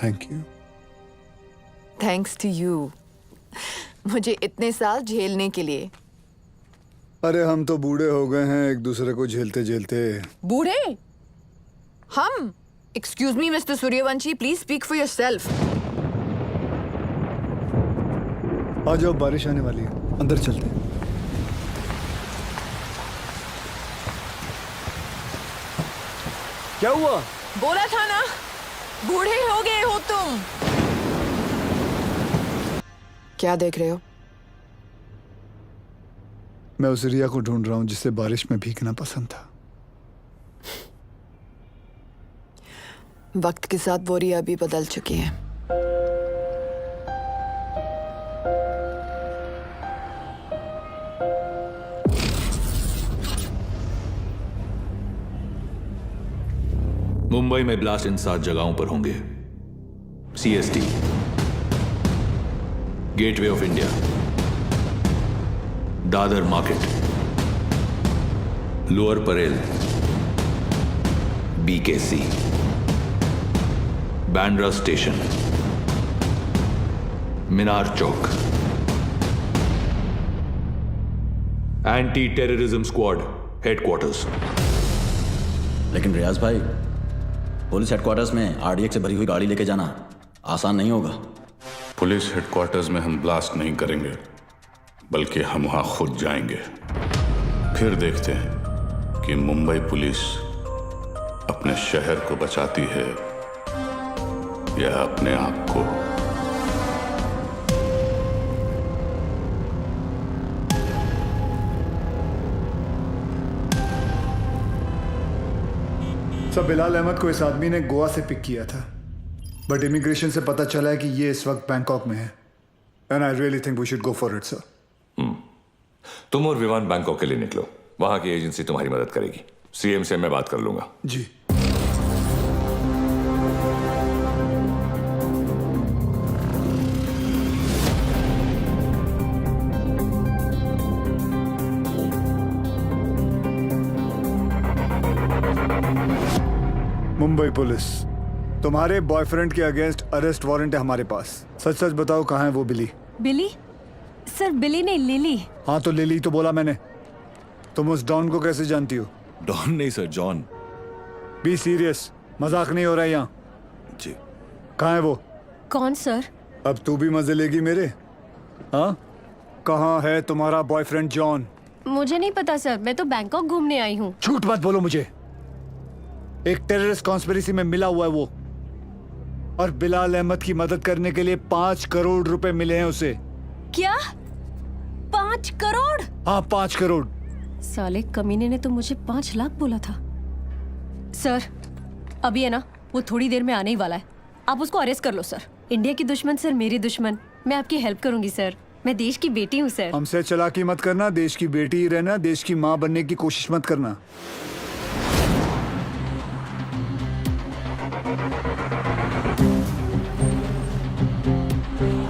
thank you. Thanks to you, मुझे इतने साल झेलने के लिए। अरे हम तो बूढ़े हो गए हैं एक दूसरे को झेलते झेलते। बूढ़े? हम? Excuse me mister Sooryavanshi, please speak for yourself. आ जाओ, बारिश आने वाली है, अंदर चलते हैं। क्या हुआ? बोला था ना, बूढ़े हो गए हो तुम। क्या देख रहे हो? मैं उस रिया को ढूंढ रहा हूं जिसे बारिश में भीगना पसंद था। वक्त के साथ वो रिया भी बदल चुकी है। मुंबई में ब्लास्ट इन 7 जगहों पर होंगे। CST, gateway of India, Dadar market, lower Parel, BKC, Bandra station, Minar Chowk. Anti terrorism squad headquarters. लेकिन रियाज भाई, पुलिस हेडक्वार्टर्स में RDX से भरी हुई गाड़ी लेके जाना आसान नहीं होगा। पुलिस हेडक्वार्टर्स में हम ब्लास्ट नहीं करेंगे, बल्कि हम वहां खुद जाएंगे। फिर देखते हैं कि मुंबई पुलिस अपने शहर को बचाती है या अपने आप को। सब बिलाल अहमद को इस आदमी ने गोवा से पिक किया था, बट इमिग्रेशन से पता चला है कि ये इस वक्त बैंकॉक में है। And I really think we should go for it sir. तुम और विवान बैंकॉक के लिए निकलो। वहां की एजेंसी तुम्हारी मदद करेगी। सीएम से मैं बात कर लूंगा। जी। मुंबई पुलिस, तुम्हारे बॉयफ्रेंड के अगेंस्ट अरेस्ट वारंट है हमारे पास। सच सच बताओ कहाँ है वो बिली? बिली? सर बिली नहीं, लिली। हाँ तो लिली तो बोला मैंने। तुम उस डॉन को कैसे जानती हो? डॉन नहीं सर, जॉन। बी सीरियस, मजाक नहीं हो रहा है यहाँ। जी। कहाँ है वो? कौन सर? अब तू भी मजे लेगी मेरे? हाँ, कहाँ है तुम्हारा बॉयफ्रेंड जॉन? मुझे नहीं पता सर, मैं तो बैंकॉक घूमने आई हूँ। झूठ मत बोलो मुझे। एक टेररिस्ट कॉन्स्पिरेसी में मिला हुआ है वो, और बिलाल अहमद की मदद करने के लिए 5 करोड़ रुपए मिले हैं उसे। क्या? 5 करोड़? हाँ 5 करोड़। साले कमीने ने तो मुझे 5 लाख बोला था। सर अभी है ना, वो थोड़ी देर में आने ही वाला है। आप उसको अरेस्ट कर लो सर। इंडिया की दुश्मन सर मेरी दुश्मन। मैं आपकी हेल्प करूंगी सर। मैं देश की बेटी हूँ सर। हमसे चालाकी मत करना, देश की बेटी ही रहना, देश की माँ बनने की कोशिश मत करना।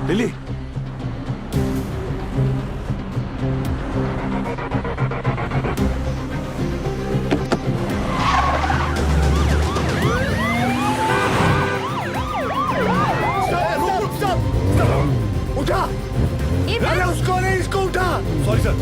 लिली, उठा। अरे उसको नहीं, इसको उठा। Sorry sir.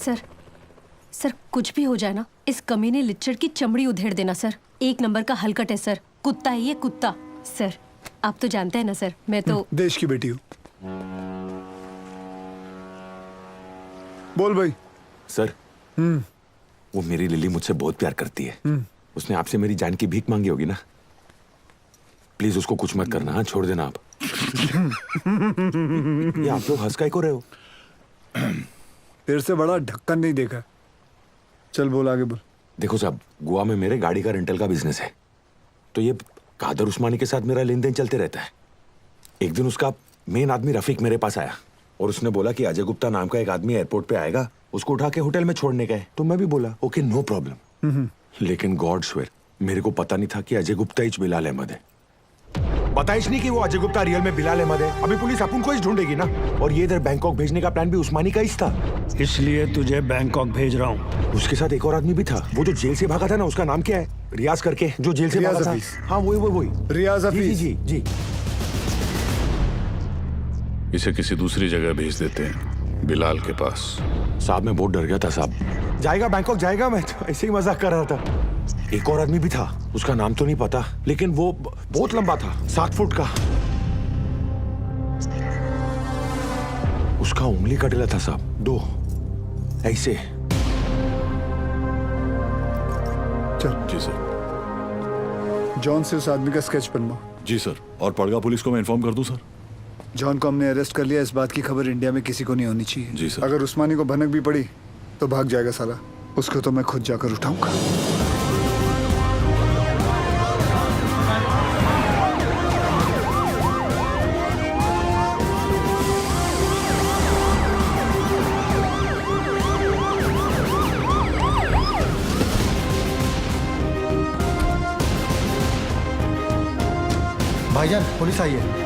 सर सर कुछ भी हो जाए ना, इस कमीने लिच्चड़ की चमड़ी उधेड़ देना सर। 1 नंबर का हलकट है सर, कुत्ता है ये कुत्ता। सर आप तो जानते हैं ना सर, मैं तो देश की बेटी हूँ। बोल भाई। सर वो मेरी लिली मुझसे बहुत प्यार करती है। उसने आपसे मेरी जान की भीख मांगी होगी ना। प्लीज उसको कुछ मत करना, हाँ छोड़ देना आप। ये आप लोग हंस काहे को रहे हो? तेरे से बड़ा ढक्कन नहीं देखा। चल बोल आगे बोल। देखो साहब, गोवा में मेरे गाड़ी का रेंटल का बिजनेस है, तो ये कादर उस्मानी के साथ मेरा लेन देन चलते रहता है। एक दिन उसका मेन आदमी रफीक मेरे पास आया और उसने बोला कि अजय गुप्ता नाम का एक आदमी एयरपोर्ट पे आएगा, उसको उठा के होटल में छोड़ने का है। तो मैं भी बोला ओके नो प्रॉब्लम। लेकिन गॉड स्वेयर मेरे को पता नहीं था कि अजय गुप्ता ही बिलाल अहमद है। बताइश नहीं कि वो अजय गुप्ता रियल में बिलाल अहमद है। अभी पुलिस अपन को ही ढूंढेगी ना। और ये इधर बैंकॉक भेजने का प्लान भी उस्मानी का ही था, इसलिए तुझे बैंकॉक भेज रहा हूँ। उसके साथ एक और आदमी भी था, वो जो जेल से भागा था ना, उसका नाम क्या है? रियाज करके, जो जेल से भागा था। हाँ वही रियाज हफीज। जी जी। इसे किसी दूसरी जगह भेज देते हैं, बिलाल के पास। साहब मैं बहुत डर गया था साहब। जाएगा बैंकॉक जाएगा, मैं तो ऐसे ही मजाक कर रहा था। एक और आदमी भी था, उसका नाम तो नहीं पता, लेकिन वो बहुत लंबा था, 7 फुट का। उसका उंगली कटेला था साहब, 2 ऐसे। चल जी सर। जॉन से उस आदमी का स्केच बनवा। जी सर। और पड़गा पुलिस को मैं इन्फॉर्म कर दूं सर? जॉन को हमने अरेस्ट कर लिया, इस बात की खबर इंडिया में किसी को नहीं होनी चाहिए। जी सर। अगर उस्मानी को भनक भी पड़ी तो भाग जाएगा साला, उसको तो मैं खुद जाकर उठाऊंगा। भाईजान पुलिस आई है।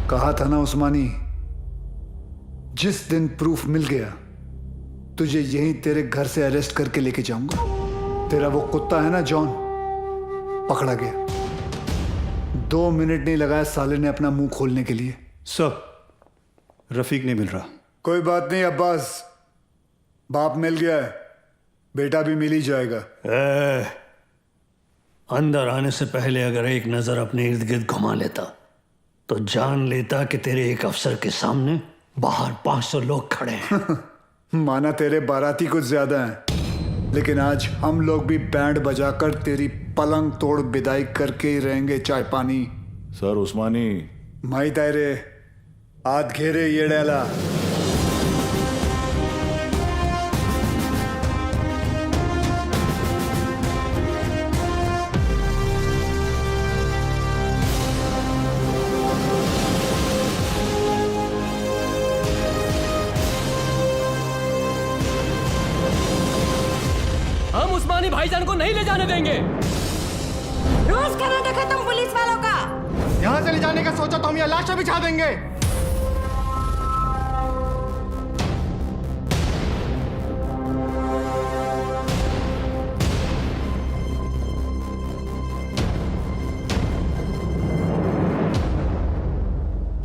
कहा था ना उस्मानी, जिस दिन प्रूफ मिल गया तुझे यहीं तेरे घर से अरेस्ट करके लेके जाऊंगा। तेरा वो कुत्ता है ना जॉन, पकड़ा गया। 2 मिनट नहीं लगाया साले ने अपना मुंह खोलने के लिए। सब रफीक नहीं मिल रहा। कोई बात नहीं अब्बास, बाप मिल गया है, बेटा भी मिल ही जाएगा। अंदर आने से पहले अगर एक नजर अपने इर्द गिर्द घुमा लेता तो जान लेता कि तेरे एक अफसर के सामने बाहर 500 लोग खड़े हैं। माना तेरे बाराती कुछ ज्यादा हैं, लेकिन आज हम लोग भी बैंड बजाकर तेरी पलंग तोड़ विदाई करके ही रहेंगे। चाय पानी सर उस्मानी माई तायरे आध घेरे ये डेला। हम उस्मानी भाईजान को नहीं ले जाने देंगे। रोज करा देखा तुम पुलिस वालों का। यहाँ से ले जाने का सोचा तो हम यहाँ लाशें बिछा देंगे।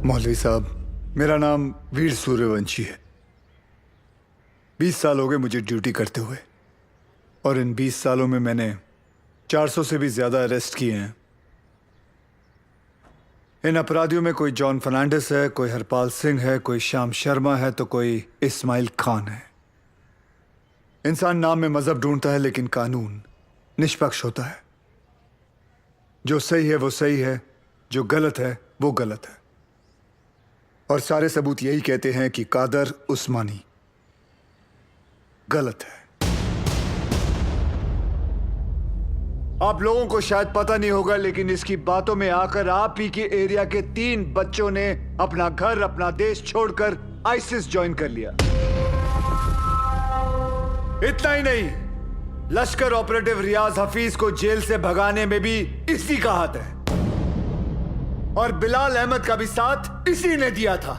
मौलवी साहब, मेरा नाम वीर सूर्यवंशी है। 20 साल हो गए मुझे ड्यूटी करते हुए, और इन 20 सालों में मैंने 400 से भी ज्यादा अरेस्ट किए हैं। इन अपराधियों में कोई जॉन फर्नांडिस है, कोई हरपाल सिंह है, कोई श्याम शर्मा है, तो कोई इस्माइल खान है। इंसान नाम में मजहब ढूंढता है, लेकिन कानून निष्पक्ष होता है। जो सही है वो सही है, जो गलत है वो गलत है। और सारे सबूत यही कहते हैं कि कादर उस्मानी गलत है। आप लोगों को शायद पता नहीं होगा, लेकिन इसकी बातों में आकर आप ही के एरिया के 3 बच्चों ने अपना घर, अपना देश छोड़कर आईसिस ज्वाइन कर लिया। इतना ही नहीं, लश्कर ऑपरेटिव रियाज हफीज को जेल से भगाने में भी इसी का हाथ है, और बिलाल अहमद का भी साथ इसी ने दिया था।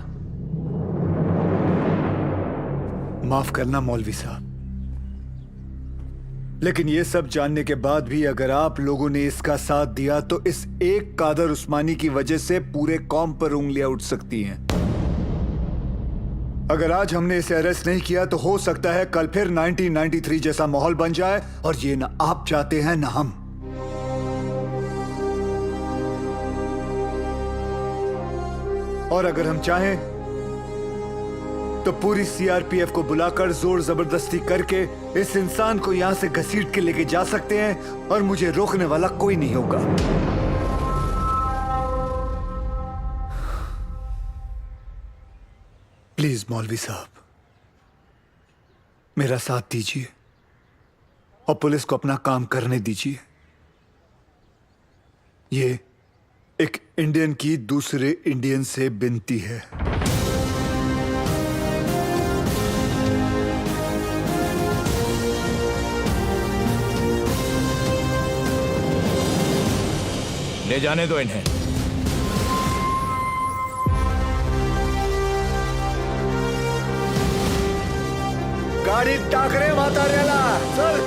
माफ करना मौलवी साहब, लेकिन ये सब जानने के बाद भी अगर आप लोगों ने इसका साथ दिया तो इस एक कादर उस्मानी की वजह से पूरे कौम पर उंगलियां उठ सकती हैं। अगर आज हमने इसे अरेस्ट नहीं किया तो हो सकता है कल फिर 1993 जैसा माहौल बन जाए, और ये ना आप चाहते हैं ना हम। और अगर हम चाहें तो पूरी सीआरपीएफ को बुलाकर जोर जबरदस्ती करके इस इंसान को यहां से घसीट के लेके जा सकते हैं और मुझे रोकने वाला कोई नहीं होगा। प्लीज मौलवी साहब, मेरा साथ दीजिए और पुलिस को अपना काम करने दीजिए। ये एक इंडियन की दूसरे इंडियन से विनती है। ले जाने दो इन्हें। गाड़ी टाकरे मातारेला चल।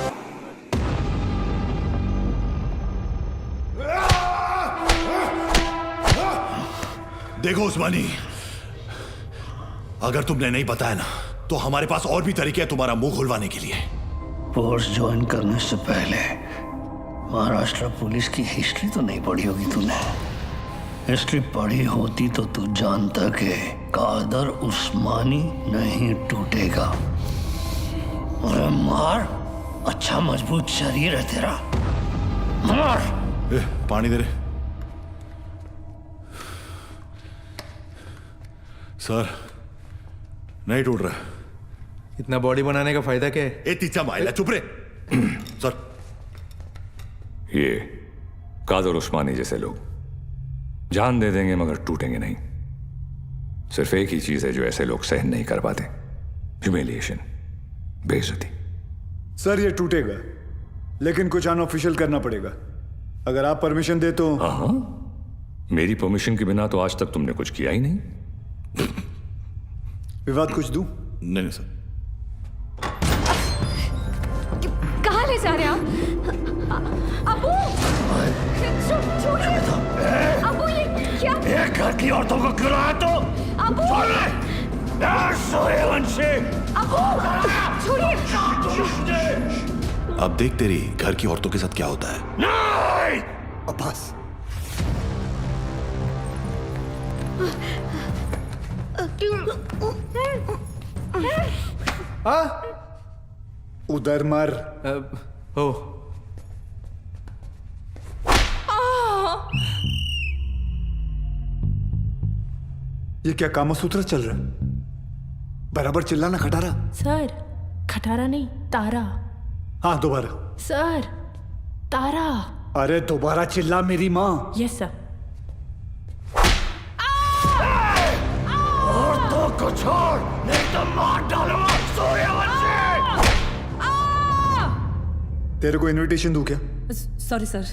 देखो उस्मानी, अगर तुमने नहीं बताया ना तो हमारे पास और भी तरीके हैं तुम्हारा मुंह खुलवाने के लिए। फोर्स ज्वाइन करने से पहले महाराष्ट्र पुलिस की हिस्ट्री तो नहीं पढ़ी होगी तूने। हिस्ट्री पढ़ी होती तो तू जानता कि कादर उस्मानी नहीं टूटेगा। अरे मार, अच्छा मजबूत शरीर है तेरा, मार। पानी दे रे। सर नहीं टूट रहा। इतना बॉडी बनाने का फायदा क्या है? ए तीचा माइला, चुप रे। सर ये कादर उस्मानी जैसे लोग जान दे देंगे मगर टूटेंगे नहीं। सिर्फ एक ही चीज है जो ऐसे लोग सहन नहीं कर पाते, ह्यूमिलिएशन, बेइज्जती। सर ये टूटेगा, लेकिन कुछ अनऑफिशियल करना पड़ेगा। अगर आप परमिशन दे तो। हाँ, मेरी परमिशन के बिना तो आज तक तुमने कुछ किया ही नहीं। विवाद कुछ दूं? नहीं सर। कहाँ ले जा रहे आप? अबू, छोड़िए। अबू ये क्या? ये घर की औरतों को क्यों रहा तो? अबू, सूर्यवंशी। अबू, छोड़िए। अब देख तेरी घर की औरतों के साथ क्या होता है। नहीं! अब्बास, उधर मर। हो ये क्या कामसूत्र चल रहा है? बराबर चिल्लाना खटारा। सर, खटारा नहीं, तारा। हाँ दोबारा। सर, तारा। अरे दोबारा चिल्ला मेरी माँ। Yes sir. औरतों को छोड़, नहीं तो मार डालूंगा सूर्यवंशी। तेरे को इनविटेशन दूं क्या? Sorry sir.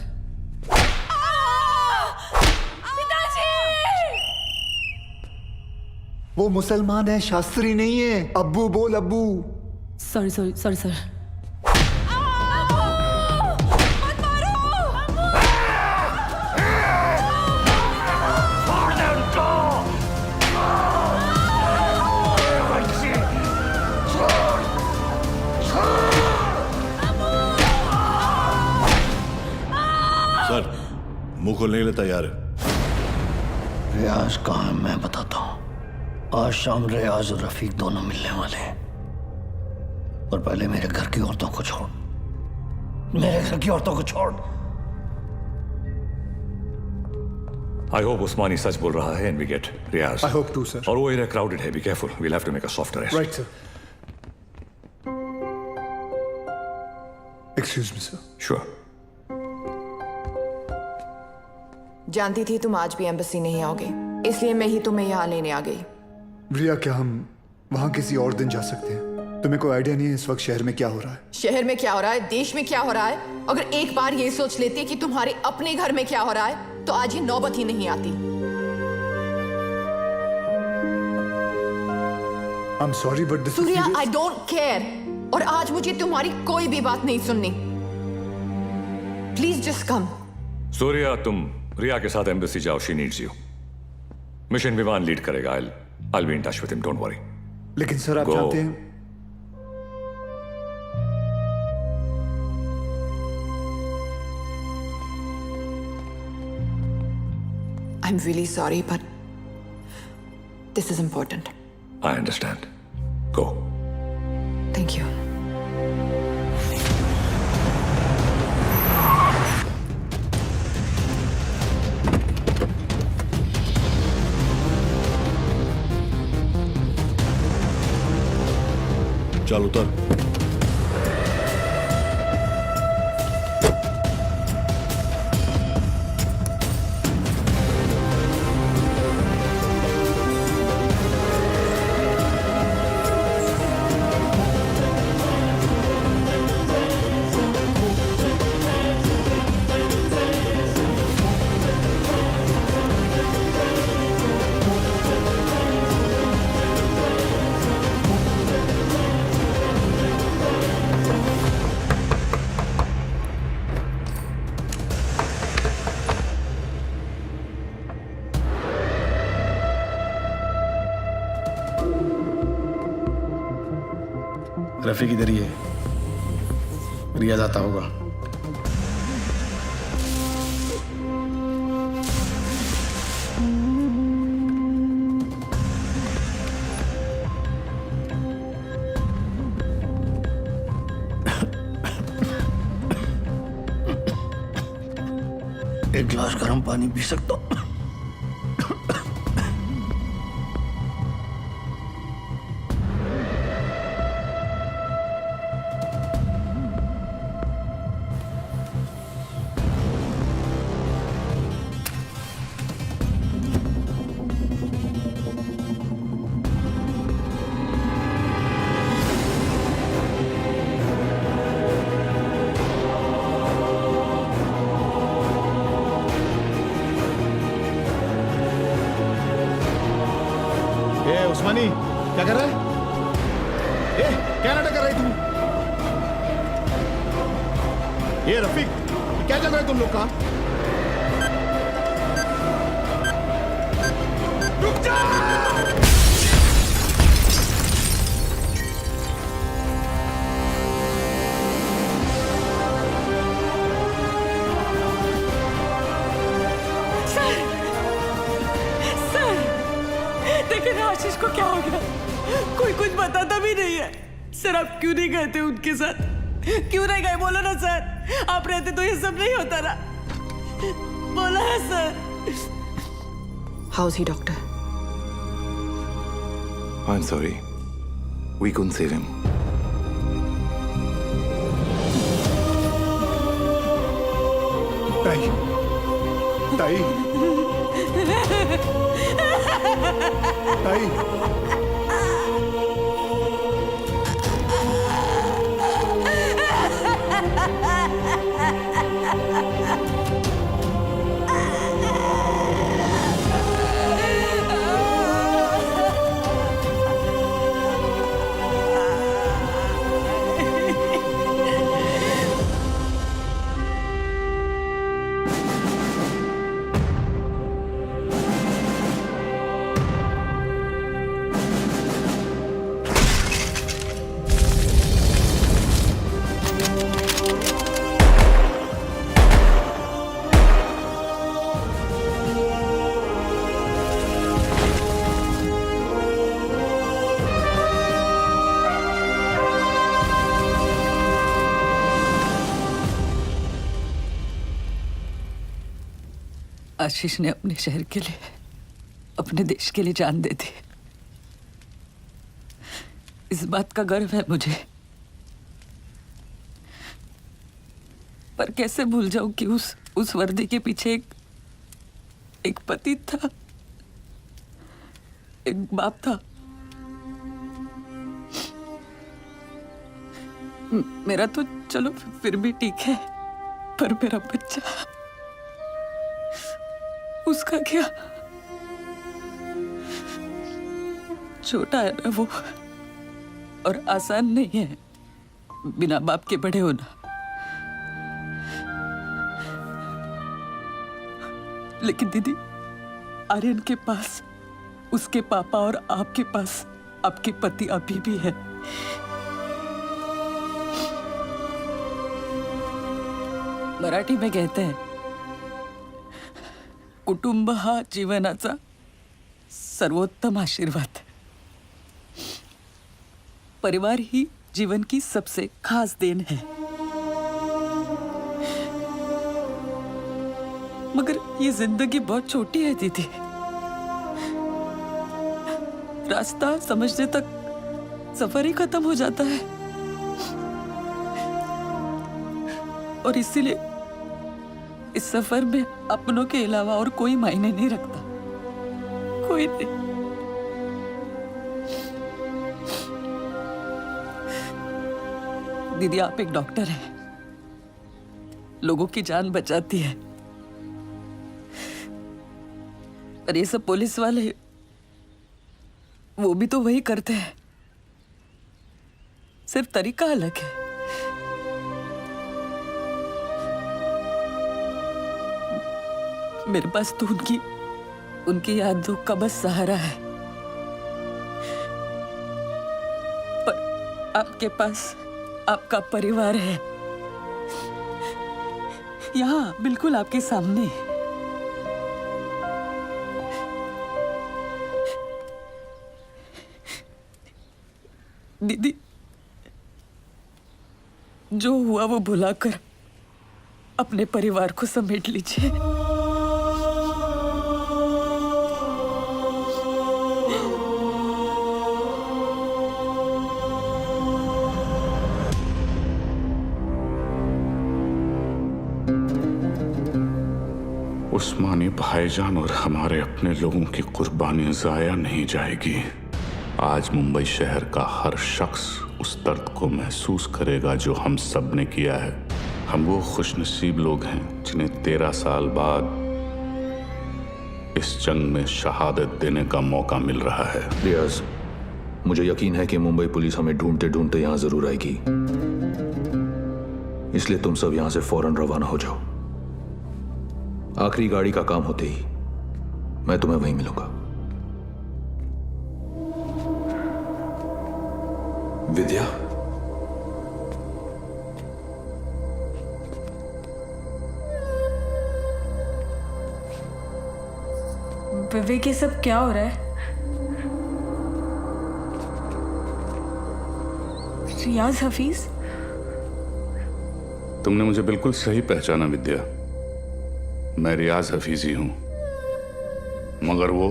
वो मुसलमान है, शास्त्री नहीं है। अब्बू बोल, अब्बू। Sorry sorry sorry sir. Sir मुंह खोलने के लिए तैयार है। रियाज कहाँ है मैं बताता हूँ। आज शाम रियाज और रफीक दोनों मिलने वाले हैं। और पहले मेरे घर की औरतों को छोड़, मेरे घर की औरतों को छोड़। आई होप उस्मानी सच बोल रहा है and we get Riyaz. I hope too sir. और वो एरिया क्राउडेड है, be careful, we'll have to make a soft arrest. Right sir. Excuse me sir. Sure. जानती थी तुम आज भी एम्बेसी नहीं आओगे, इसलिए मैं ही तुम्हें यहाँ लेने आ गई। रिया, क्या हम वहां किसी और दिन जा सकते हैं? तुम्हें कोई आइडिया नहीं है इस वक्त शहर में क्या हो रहा है? शहर में क्या हो रहा है, देश में क्या हो रहा है? अगर एक बार ये सोच लेती कि तुम्हारे अपने घर में क्या हो रहा है तो आज ये नौबत ही नहीं आती। I'm sorry but this Surya, I don't care। और आज मुझे तुम्हारी कोई भी बात नहीं सुननी। Please just come. सूर्या, तुम रिया के साथ एम्बेसी जाओ, शी नीड्स यू। मिशन विमान लीड करेगा। I'll be in touch with him, don't worry. लेकिन सर आप Go. जानते हैं I'm really sorry, but this is important. I understand. Go. Thank you. चल उतर। रफीक इधर ही है, रियाज आता होगा। एक गिलास गर्म पानी पी सकता हूँ? उस्मानी क्या कर रहा है? क्या नाटक कर रही तू? ये रफीक, क्या चल रहा है तुम लोग का? रुक जा! लेकिन आशीष को क्या हो गया? कोई कुछ बताता भी नहीं है। सर आप क्यों नहीं गए थे उनके साथ? क्यों नहीं गए? बोलो ना सर, आप रहते तो ये सब नहीं होता ना। बोलो ना sir. How is he, doctor? I'm sorry. We couldn't save him. ताई, ताई, ताई, आशीष ने अपने शहर के लिए, अपने देश के लिए जान दे दी। इस बात का गर्व है मुझे। पर कैसे भूल जाऊं कि उस वर्दी के पीछे एक पति था, एक बाप था। मेरा तो चलो फिर भी ठीक है, पर मेरा बच्चा, उसका क्या? छोटा है ना वो, और आसान नहीं है बिना बाप के बड़े होना। लेकिन दीदी, आर्यन के पास उसके पापा और आपके पास आपके पति अभी भी है। मराठी में कहते हैं, कुटुंब हा जीवनाचा सर्वोत्तम आशीर्वाद। परिवार ही जीवन की सबसे खास देन है। मगर ये जिंदगी बहुत छोटी है दीदी। रास्ता समझने तक सफर ही खत्म हो जाता है। और इसीलिए इस सफर में अपनों के अलावा और कोई मायने नहीं रखता, कोई नहीं। दीदी, आप एक डॉक्टर हैं, लोगों की जान बचाती है। और ये सब पुलिस वाले, वो भी तो वही करते हैं, सिर्फ तरीका अलग है। मेरे पास तो उनकी यादों का बस सहारा है, पर आपके पास आपका परिवार है, यहाँ बिल्कुल आपके सामने। दीदी, जो हुआ वो भुलाकर अपने परिवार को समेट लीजिए। उस्मानी भाईजान और हमारे अपने लोगों की कुर्बानी जाया नहीं जाएगी। आज मुंबई शहर का हर शख्स उस दर्द को महसूस करेगा जो हम सब ने किया है। हम वो खुशनसीब लोग हैं जिन्हें 13 साल बाद इस जंग में शहादत देने का मौका मिल रहा है। रियाज, मुझे यकीन है कि मुंबई पुलिस हमें ढूंढते ढूंढते यहाँ जरूर आएगी, इसलिए तुम सब यहाँ से फौरन रवाना हो जाओ। आखिरी गाड़ी का काम होते ही मैं तुम्हें वहीं मिलूंगा। विद्या, विवेक, ये सब क्या हो रहा है? रियाज हफीज? तुमने मुझे बिल्कुल सही पहचाना विद्या। मैं रियाज हफीज ही हूं, मगर वो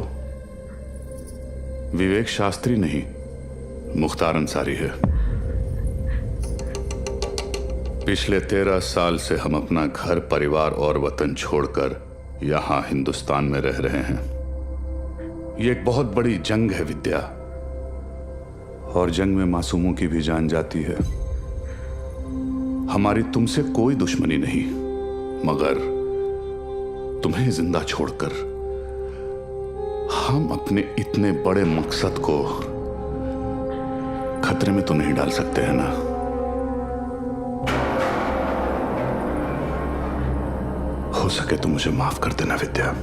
विवेक शास्त्री नहीं, मुख्तार अंसारी है। पिछले 13 साल से हम अपना घर, परिवार और वतन छोड़कर यहां हिंदुस्तान में रह रहे हैं। ये एक बहुत बड़ी जंग है विद्या, और जंग में मासूमों की भी जान जाती है। हमारी तुमसे कोई दुश्मनी नहीं, मगर तुम्हें जिंदा छोड़कर हम अपने इतने बड़े मकसद को खतरे में तो नहीं डाल सकते हैं ना। हो सके तो मुझे माफ कर देना विद्या।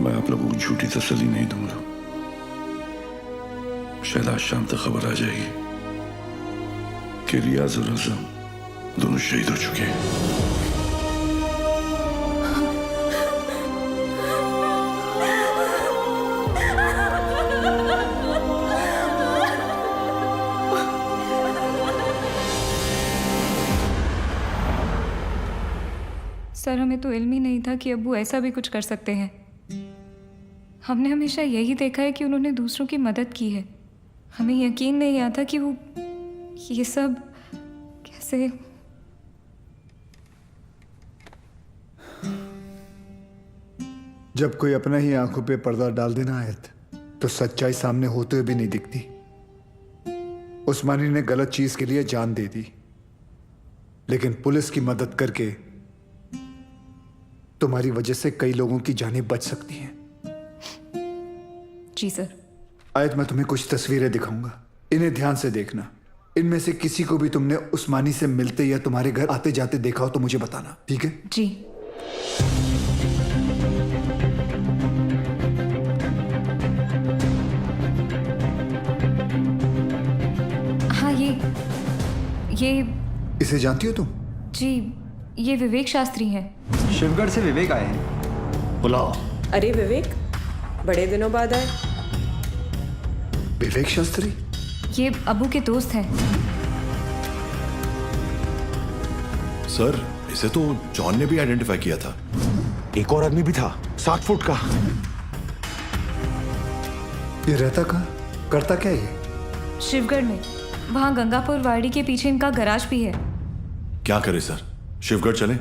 मैं आप लोगों को झूठी तसल्ली नहीं दूंगा। शायद आज शाम तक खबर आ जाएगी कि रियाज और आजम दोनों शहीद हो चुके हैं। सर, हमें तो इल्म ही नहीं था कि अब्बू ऐसा भी कुछ कर सकते हैं। हमने हमेशा यही देखा है कि उन्होंने दूसरों की मदद की है। हमें यकीन नहीं आता कि वो ये सब कैसे। जब कोई अपना ही आंखों पे पर्दा डाल देना आयत, तो सच्चाई सामने होते हुए भी नहीं दिखती। उस्मानी ने गलत चीज के लिए जान दे दी, लेकिन पुलिस की मदद करके तुम्हारी वजह से कई लोगों की जानें बच सकती हैं। जी सर। आयत, मैं तुम्हें कुछ तस्वीरें दिखाऊंगा, इन्हें ध्यान से देखना। इनमें से किसी को भी तुमने उस्मानी से मिलते या तुम्हारे घर आते जाते देखा हो तो मुझे बताना, ठीक है? जी। हाँ, ये इसे जानती हो तुम? जी, ये विवेक शास्त्री हैं। शिवगढ़ से विवेक आए हैं। बुलाओ। अरे विवेक, बड़े दिनों बाद आए। विवेक शास्त्री? ये अबू के दोस्त हैं। सर, इसे तो जॉन ने भी आइडेंटिफाई किया था। एक और आदमी भी था, 60 फुट का। ये रहता कहाँ, करता क्या ये? शिवगढ़ में, वहाँ गंगापुर वाड़ी के पीछे इनका गराज भी है। क्या करे सर, शिवगढ़ चले?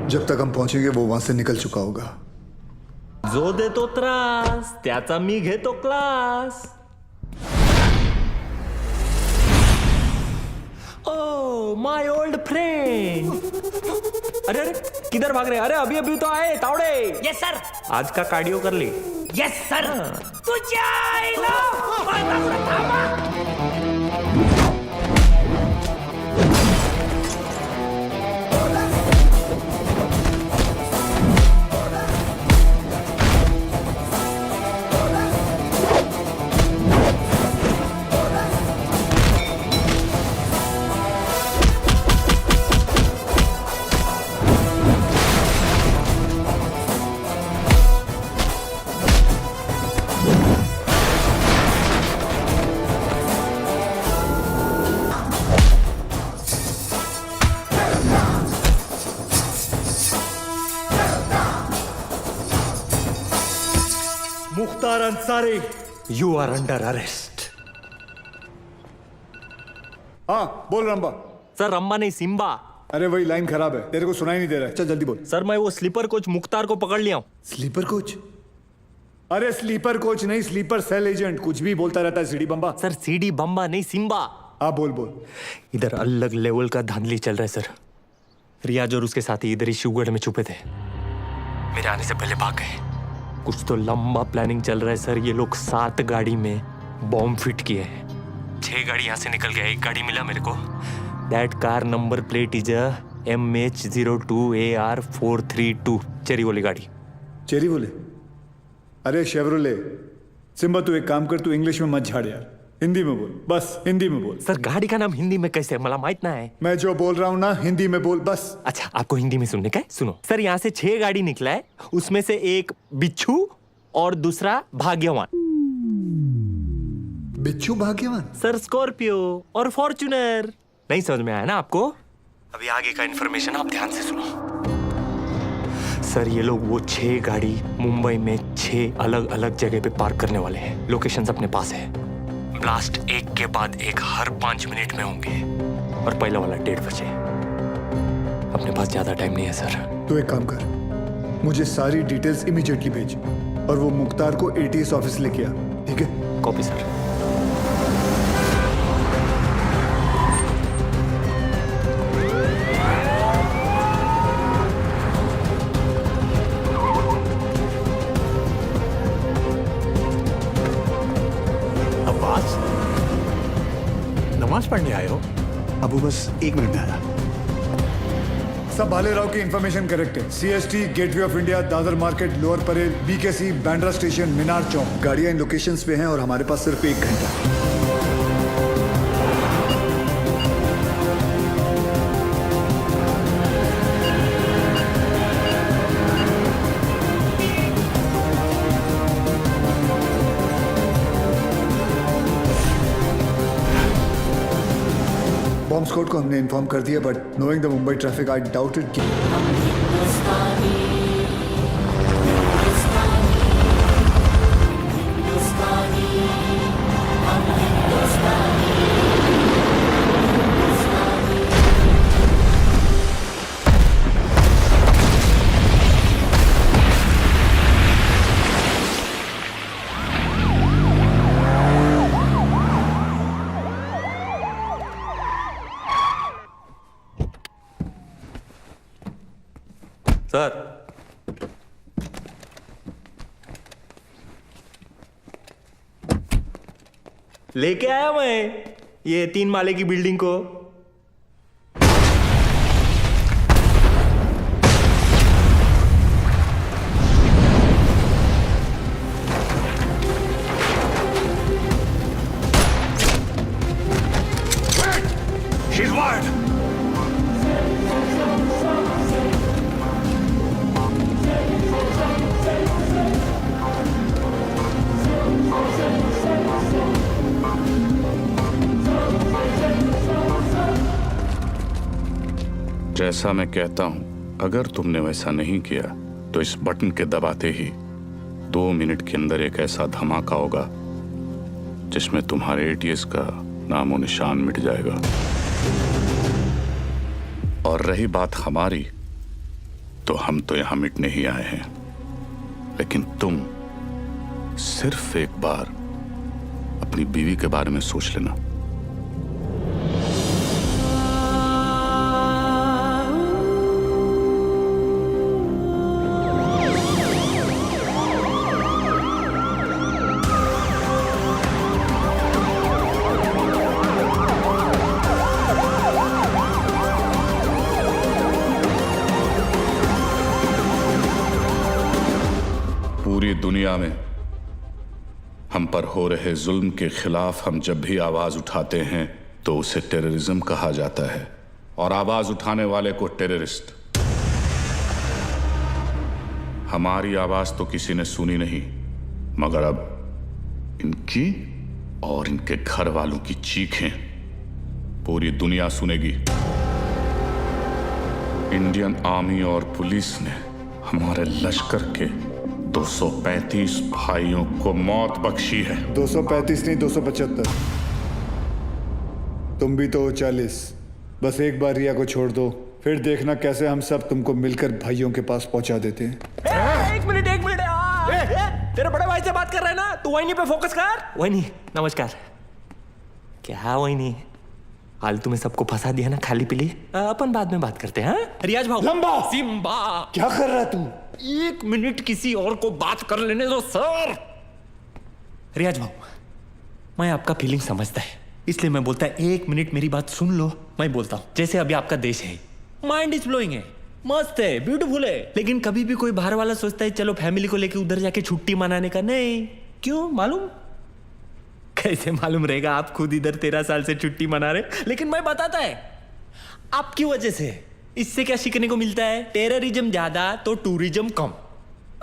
जब तक हम पहुंचेंगे वो वहां से निकल चुका होगा। जो देतो त्रास त्याचा मी घेतो class. Oh my old friend. अरे अरे किधर भाग रहे? अरे अभी अभी तो आए तावड़े। Yes sir. आज का कार्डियो कर ली? Yes sir. तुझ्या आईला Mukhtar Ansari, you are under arrest. हाँ बोल रंबा। सर रंबा नहीं, सिम्बा। अरे वही लाइन खराब है, तेरे को सुनाई नहीं दे रहा है। चल जल्दी बोल। सर मैं वो स्लीपर कोच मुख्तार को पकड़ लिया हूँ। Sleeper coach? अरे स्लीपर कोच नहीं, स्लीपर सेल एजेंट। कुछ भी बोलता रहता है सीडी बम्बा। सर सीडी बम्बा नहीं, सिम्बा। हाँ बोल बोल। इधर अलग लेवल का धांधली चल रहा है सर। रियाज और उसके साथी इधर ही शिवगढ़ में छुपे थे, मेरे आने से पहले भाग गए। कुछ तो लंबा प्लानिंग चल रहा है सर। ये लोग 7 गाड़ी में बॉम्ब फिट किए हैं। 6 गाड़ी यहाँ से निकल गया, 1 गाड़ी मिला मेरे को। That car number plate is MH02AR432। Cherry वाली गाड़ी। चेरी बोले? अरे शेवरोले। सिम्बा तू एक काम कर, तू इंग्लिश में मत झाड़ यार, हिंदी में बोल, बस हिंदी में बोल। सर गाड़ी का नाम हिंदी में कैसे, मला माहित ना है। मैं जो बोल रहा हूँ ना हिंदी में बोल बस। अच्छा आपको हिंदी में सुनने का है? सुनो सर, यहाँ से 6 गाड़ी निकला है, उसमें से एक बिच्छू और दूसरा भाग्यवान। बिच्छू भाग्यवान? सर स्कॉर्पियो और फॉर्च्यूनर। नहीं समझ में आया ना आपको? अभी आगे का इन्फॉर्मेशन आप ध्यान से सुनो। सर ये लोग वो 6 गाड़ी मुंबई में 6 अलग अलग जगह पे पार्क करने वाले हैं। लोकेशंस अपने पास है। ब्लास्ट एक के बाद एक हर 5 मिनट में होंगे और पहला वाला 1:30 बजे। अपने पास ज्यादा टाइम नहीं है सर। तू एक काम कर, मुझे सारी डिटेल्स इमीडिएटली भेज और वो मुख्तार को ATS ऑफिस लेके आ, ठीक है? Copy sir. नमाज पढ़ने आए हो? अबू बस 1 मिनट में आया। सब भाले राव की इंफॉर्मेशन करेक्ट है। CST, gateway of India, Dadar market, lower Parel, BKC, Bandra station, Minar Chowk. गाड़ियां इन लोकेशंस पे हैं और हमारे पास सिर्फ 1 घंटा है। बॉम्ब स्क्वाड को हमने इन्फॉर्म कर दिया, but knowing the Mumbai traffic I doubted कि सर, लेके आया मैं ये 3 माले की बिल्डिंग को। She's wired. जैसा मैं कहता हूं, अगर तुमने वैसा नहीं किया तो इस बटन के दबाते ही 2 मिनट के अंदर एक ऐसा धमाका होगा जिसमें तुम्हारे ATS का नामो निशान मिट जाएगा। और रही बात हमारी, तो हम तो यहां मिटने ही आए हैं, लेकिन तुम सिर्फ एक बार अपनी बीवी के बारे में सोच लेना। पूरी दुनिया में हम पर हो रहे जुल्म के खिलाफ हम जब भी आवाज उठाते हैं तो उसे टेररिज्म कहा जाता है, और आवाज उठाने वाले को टेररिस्ट। हमारी आवाज तो किसी ने सुनी नहीं, मगर अब इनकी और इनके घर वालों की चीखें पूरी दुनिया सुनेगी। इंडियन आर्मी और पुलिस ने हमारे लश्कर के 235 भाइयों को मौत बख्शी है। 235 नहीं, 275। तुम भी तो 40। बस एक बार रिया को छोड़ दो, फिर देखना कैसे हम सब तुमको मिलकर भाइयों के पास पहुंचा देते हैं। एक मिनट तेरे बड़े भाई से बात कर रहे हैं ना, तू वही पे फोकस कर। वही नहीं, नमस्कार। क्या वही नहीं, फालतू में सबको फंसा दिया ना, खाली पीली। अपन बाद में बात करते हैं। रियाज भाऊ, लंबा सिम्बा, क्या कर रहा तू? 1 मिनट किसी और को बात कर लेने दो सर। रियाज भाऊ, मैं आपका फीलिंग समझता है, इसलिए मैं बोलता है 1 मिनट मेरी बात सुन लो। मैं बोलता हूँ, जैसे अभी आपका देश है, माइंड इज ब्लोइंग है, मस्त है, ब्यूटीफुल है, लेकिन कभी भी कोई बाहर वाला सोचता है चलो फैमिली को लेके उधर जाके छुट्टी मनाने का। नहीं, क्यों मालूम? कैसे मालूम रहेगा? आप खुद इधर 13 साल से छुट्टी मना रहे, लेकिन मैं बताता है आपकी वजह से। इससे क्या सीखने को मिलता है? टेररिज्म ज्यादा तो टूरिज्म कम।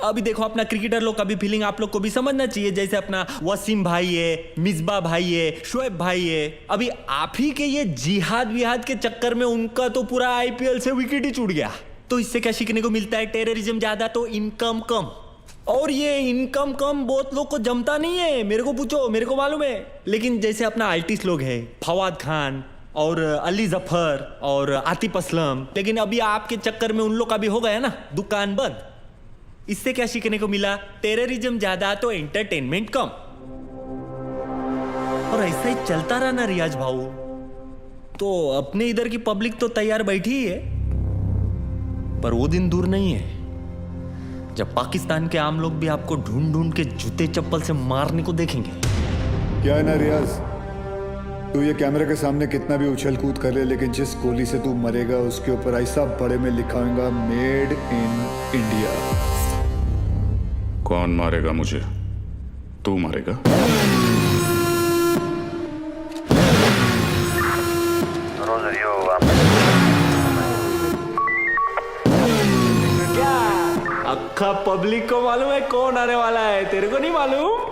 अभी देखो अपना क्रिकेटर लोग का भी फीलिंग आप लोग को भी समझना चाहिए। जैसे अपना वसीम भाई है, मिसबा भाई है, शोएब भाई है, अभी आप ही के ये जिहाद विहाद के चक्कर में उनका तो पूरा IPL से विकेट ही छूट गया। तो इससे क्या सीखने को मिलता है? टेररिज्म ज्यादा तो इनकम कम। और ये इनकम कम बहुत लोग को जमता नहीं है, मेरे को पूछो, मेरे को मालूम है। लेकिन जैसे अपना आर्टिस्ट लोग हैं, फवाद खान और अली जफर और आतिफ असलम, लेकिन अभी आपके चक्कर में उन लोग का भी हो गया ना दुकान बंद। इससे क्या सीखने को मिला? टेररिज्म ज्यादा तो एंटरटेनमेंट कम। और ऐसा ही चलता रहा ना रियाज भाऊ, तो अपने इधर की पब्लिक तो तैयार बैठी ही है। पर वो दिन दूर नहीं है जब पाकिस्तान के आम लोग भी आपको ढूंढ ढूंढ के जूते चप्पल से मारने को देखेंगे। क्या है ना रियाज, तू ये कैमरे के सामने कितना भी उछल कूद कर ले, लेकिन जिस गोली से तू मरेगा उसके ऊपर ऐसा बड़े में लिखा होगा मेड इन इंडिया। कौन मारेगा मुझे? तू मारेगा? क्या अक्खा पब्लिक को मालूम है कौन आने वाला है, तेरे को नहीं मालूम?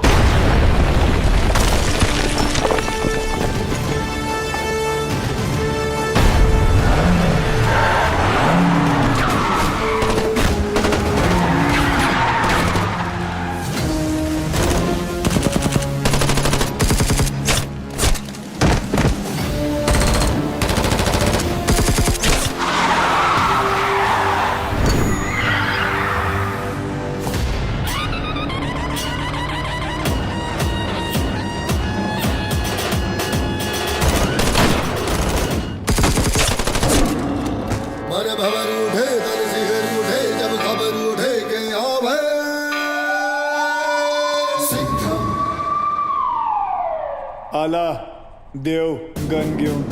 आला देव गन घेऊन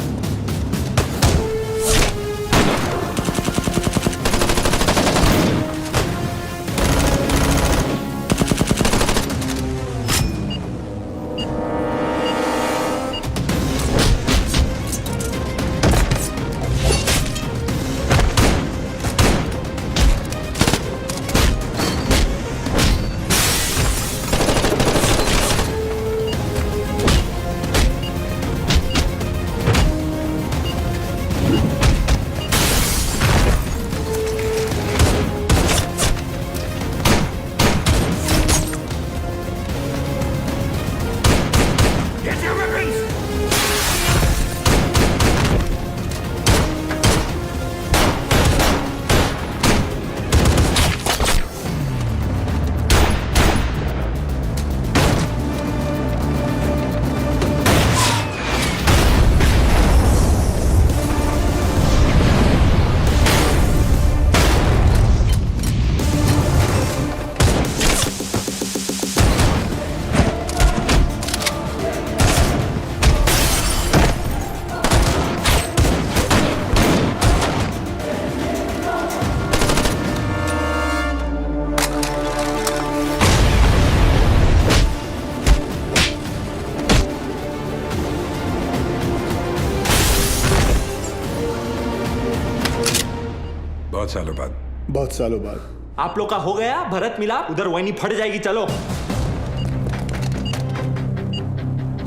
बहुत सालों बाद आप लोग का हो गया भरत मिलाप, उधर वही फट जाएगी। चलो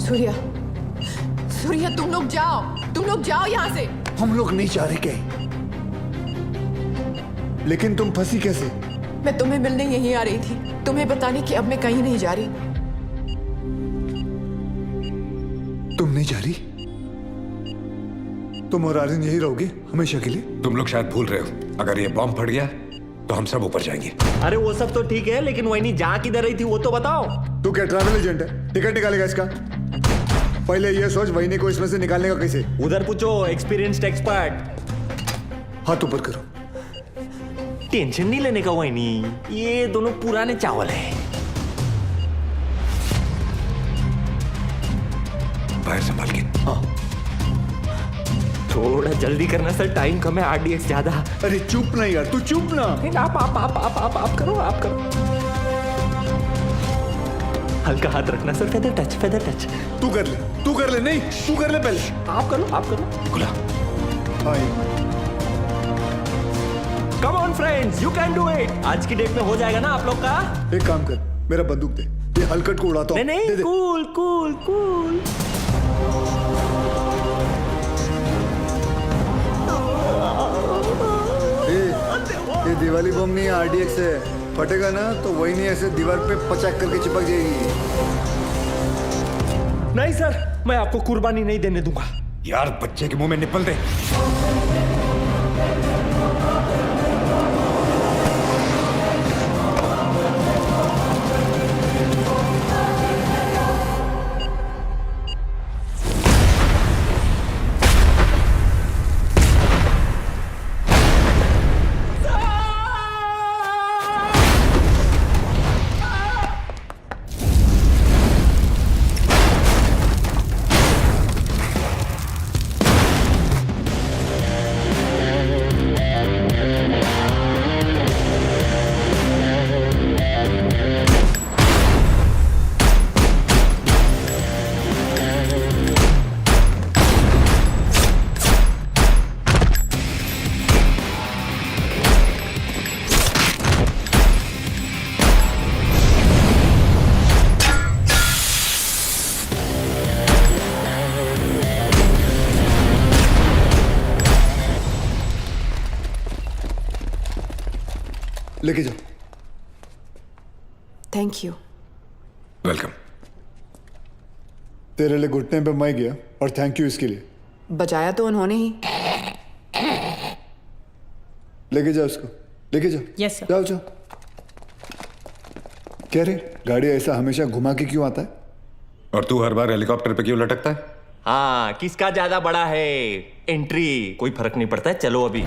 सूर्या, सूर्या तुम लोग जाओ यहाँ से। हम लोग नहीं जा रहे क्या? लेकिन तुम फंसी कैसे? मैं तुम्हें मिलने यहीं आ रही थी, तुम्हें बताने कि अब मैं कहीं नहीं जा रही। तुम नहीं जा रही? तुम और आर्यन यही रहोगे हमेशा के लिए? तुम लोग शायद भूल रहे हो, अगर ये बॉम्ब फट गया तो हम सब ऊपर जाएंगे। अरे वो सब तो ठीक है, लेकिन वही जा किधर रही थी वो तो बताओ। तू क्या ट्रैवल एजेंट है? टिकट निकालेगा इसका? पहले ये सोच वहीनी को इसमें से निकालने का कैसे। उधर पूछो एक्सपीरियंस्ड एक्सपर्ट। हाथ ऊपर करो। टेंशन नहीं लेने का वहीनी, ये दोनों पुराने चावल है। बाहर संभाल के। थोड़ा जल्दी करना सर, टाइम कम है, आरडीएक्स ज्यादा। अरे चुप ना यार, तू चुप ना। आप करो। हल्का हाथ रखना सर, फेदर टच। तू कर ले, नहीं तू कर ले पहले। आप करो। खुला। Come on friends, you can do it. आज की डेट में हो जाएगा ना आप लोग का। एक काम कर, मेरा बंदूक दे, ये हलकट को उड़ाता हूं। नहीं, कूल। ये दिवाली बम नहीं है, आरडीएक्स है। फटेगा ना तो वही नहीं ऐसे दीवार पे पचाक करके चिपक जाएगी। नहीं सर, मैं आपको कुर्बानी नहीं देने दूंगा। यार बच्चे के मुंह में निपल दे। लेके जाओ। Thank you. वेलकम। तेरे लिए घुटने पे मैं गया और थैंक यू इसके लिए। बजाया तो उन्होंने ही। लेके जाओ उसको, लेके जाओ। Yes sir. जाओ जाओ। क्या रे, गाड़ी ऐसा हमेशा घुमा के क्यों आता है? और तू हर बार हेलीकॉप्टर पे क्यों लटकता है? हाँ, किसका ज्यादा बड़ा है एंट्री, कोई फर्क नहीं पड़ता है। चलो अभी।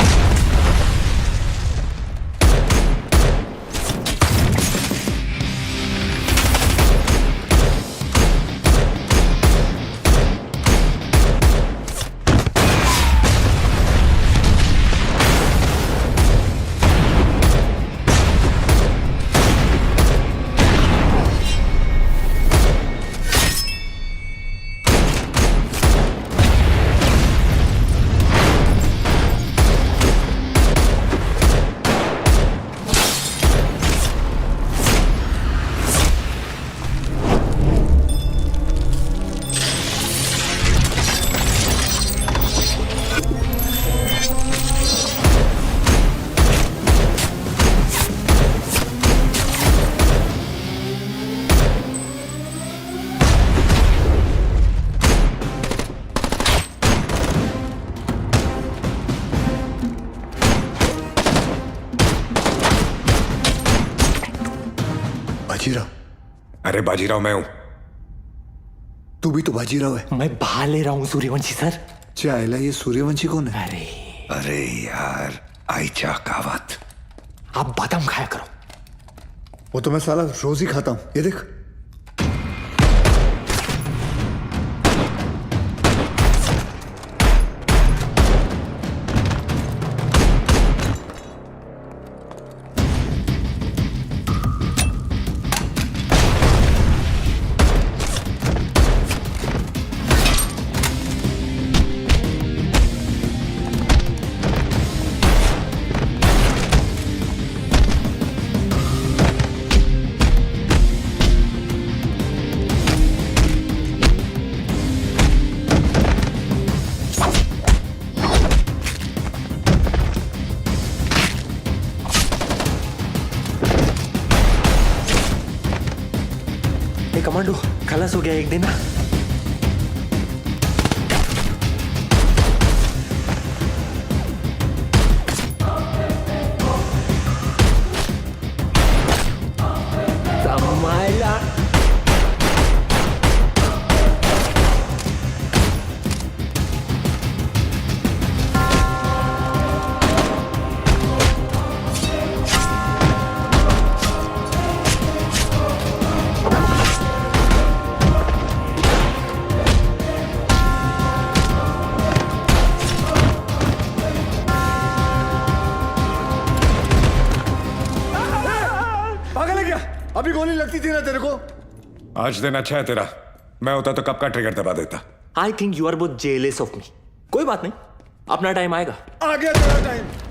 बाजीराव? अरे बाजीराव मैं हूं। तू भी तो बाजीराव है। मैं बहा ले रहा हूँ सूर्यवंशी सर। चाहेला ये सूर्यवंशी कौन है? अरे यार, आयचा कावत। आप बादाम खाया करो। वो तो मैं साला रोज ही खाता हूं, ये देख। कमांडो खलास हो गया एक दिन। संभाला। अभी गोली लगती थी ना तेरे को। आज दिन अच्छा है तेरा, मैं होता तो कब का ट्रिगर दबा देता। I think you are both jealous of me. कोई बात नहीं, अपना टाइम आएगा। आ गया तेरा टाइम।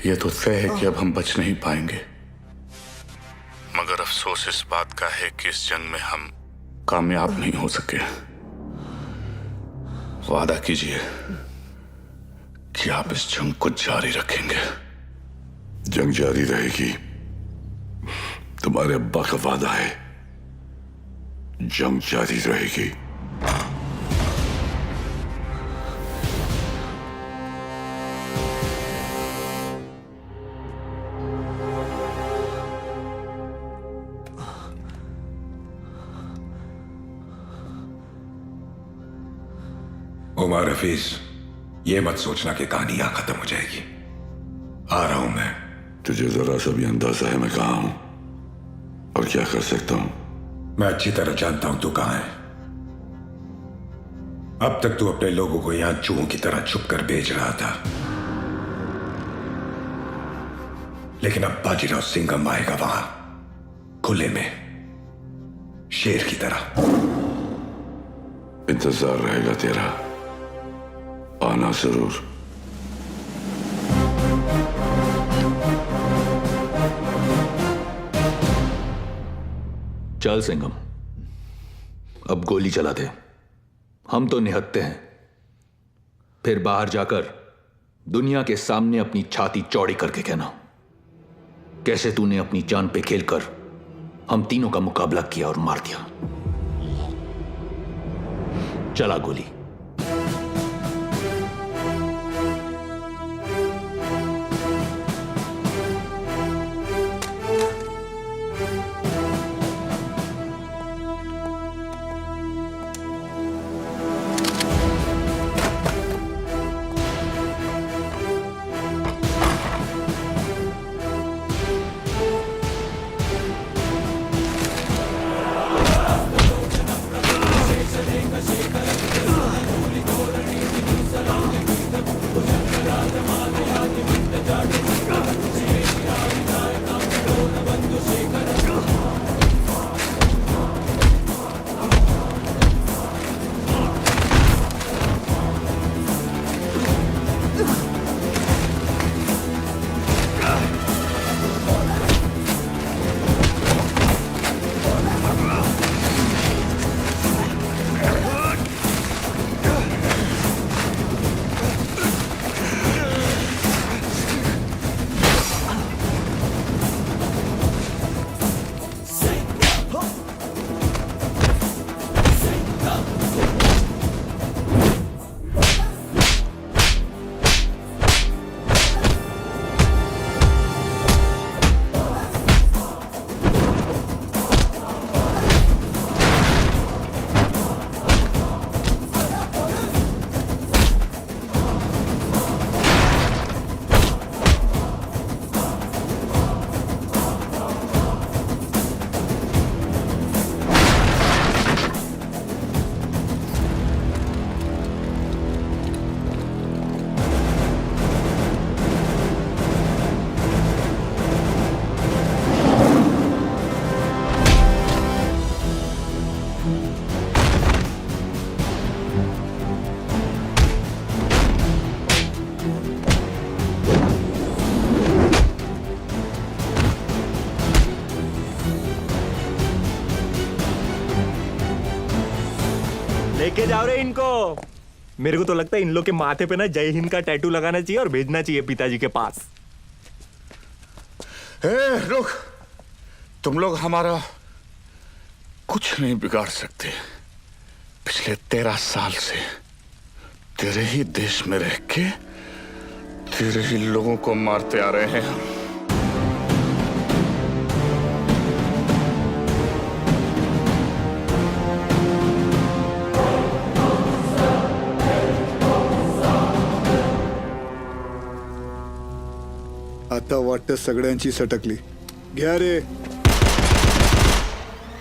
ये तो तय है कि अब हम बच नहीं पाएंगे, मगर अफसोस इस बात का है कि इस जंग में हम कामयाब नहीं हो सके। वादा कीजिए कि आप इस जंग को जारी रखेंगे। जंग जारी रहेगी, तुम्हारे अब्बा का वादा है। जंग जारी रहेगी। उमर हफीज, ये मत सोचना कि कहानी यहां खत्म हो जाएगी। आ रहा हूं मैं। तुझे जरा सा भी अंदाजा है मैं कहां हूं और क्या कर सकता हूं? मैं अच्छी तरह जानता हूं तू कहां है। अब तक तू अपने लोगों को यहां चूहों की तरह छुप कर बेच रहा था, लेकिन अब बाजीराव सिंघम आएगा वहां खुले में, शेर की तरह। इंतजार रहेगा तेरा, आना जरूर। चल सिंघम, अब गोली चला दे। हम तो निहत्ते हैं, फिर बाहर जाकर दुनिया के सामने अपनी छाती चौड़ी करके कहना कैसे तूने अपनी जान पे खेलकर हम तीनों का मुकाबला किया और मार दिया। चला गोली। लेके जाओ रे इनको। मेरे को तो लगता है इन लोग के माथे पे ना जय हिंद का टैटू लगाना चाहिए और भेजना चाहिए पिताजी के पास। रुक, तुम लोग हमारा कुछ नहीं बिगाड़ सकते। पिछले 13 साल से तेरे ही देश में रह के तेरे ही लोगों को मारते आ रहे हैं हम। आता वाटतं सगळ्यांची सटकली। घ्या रे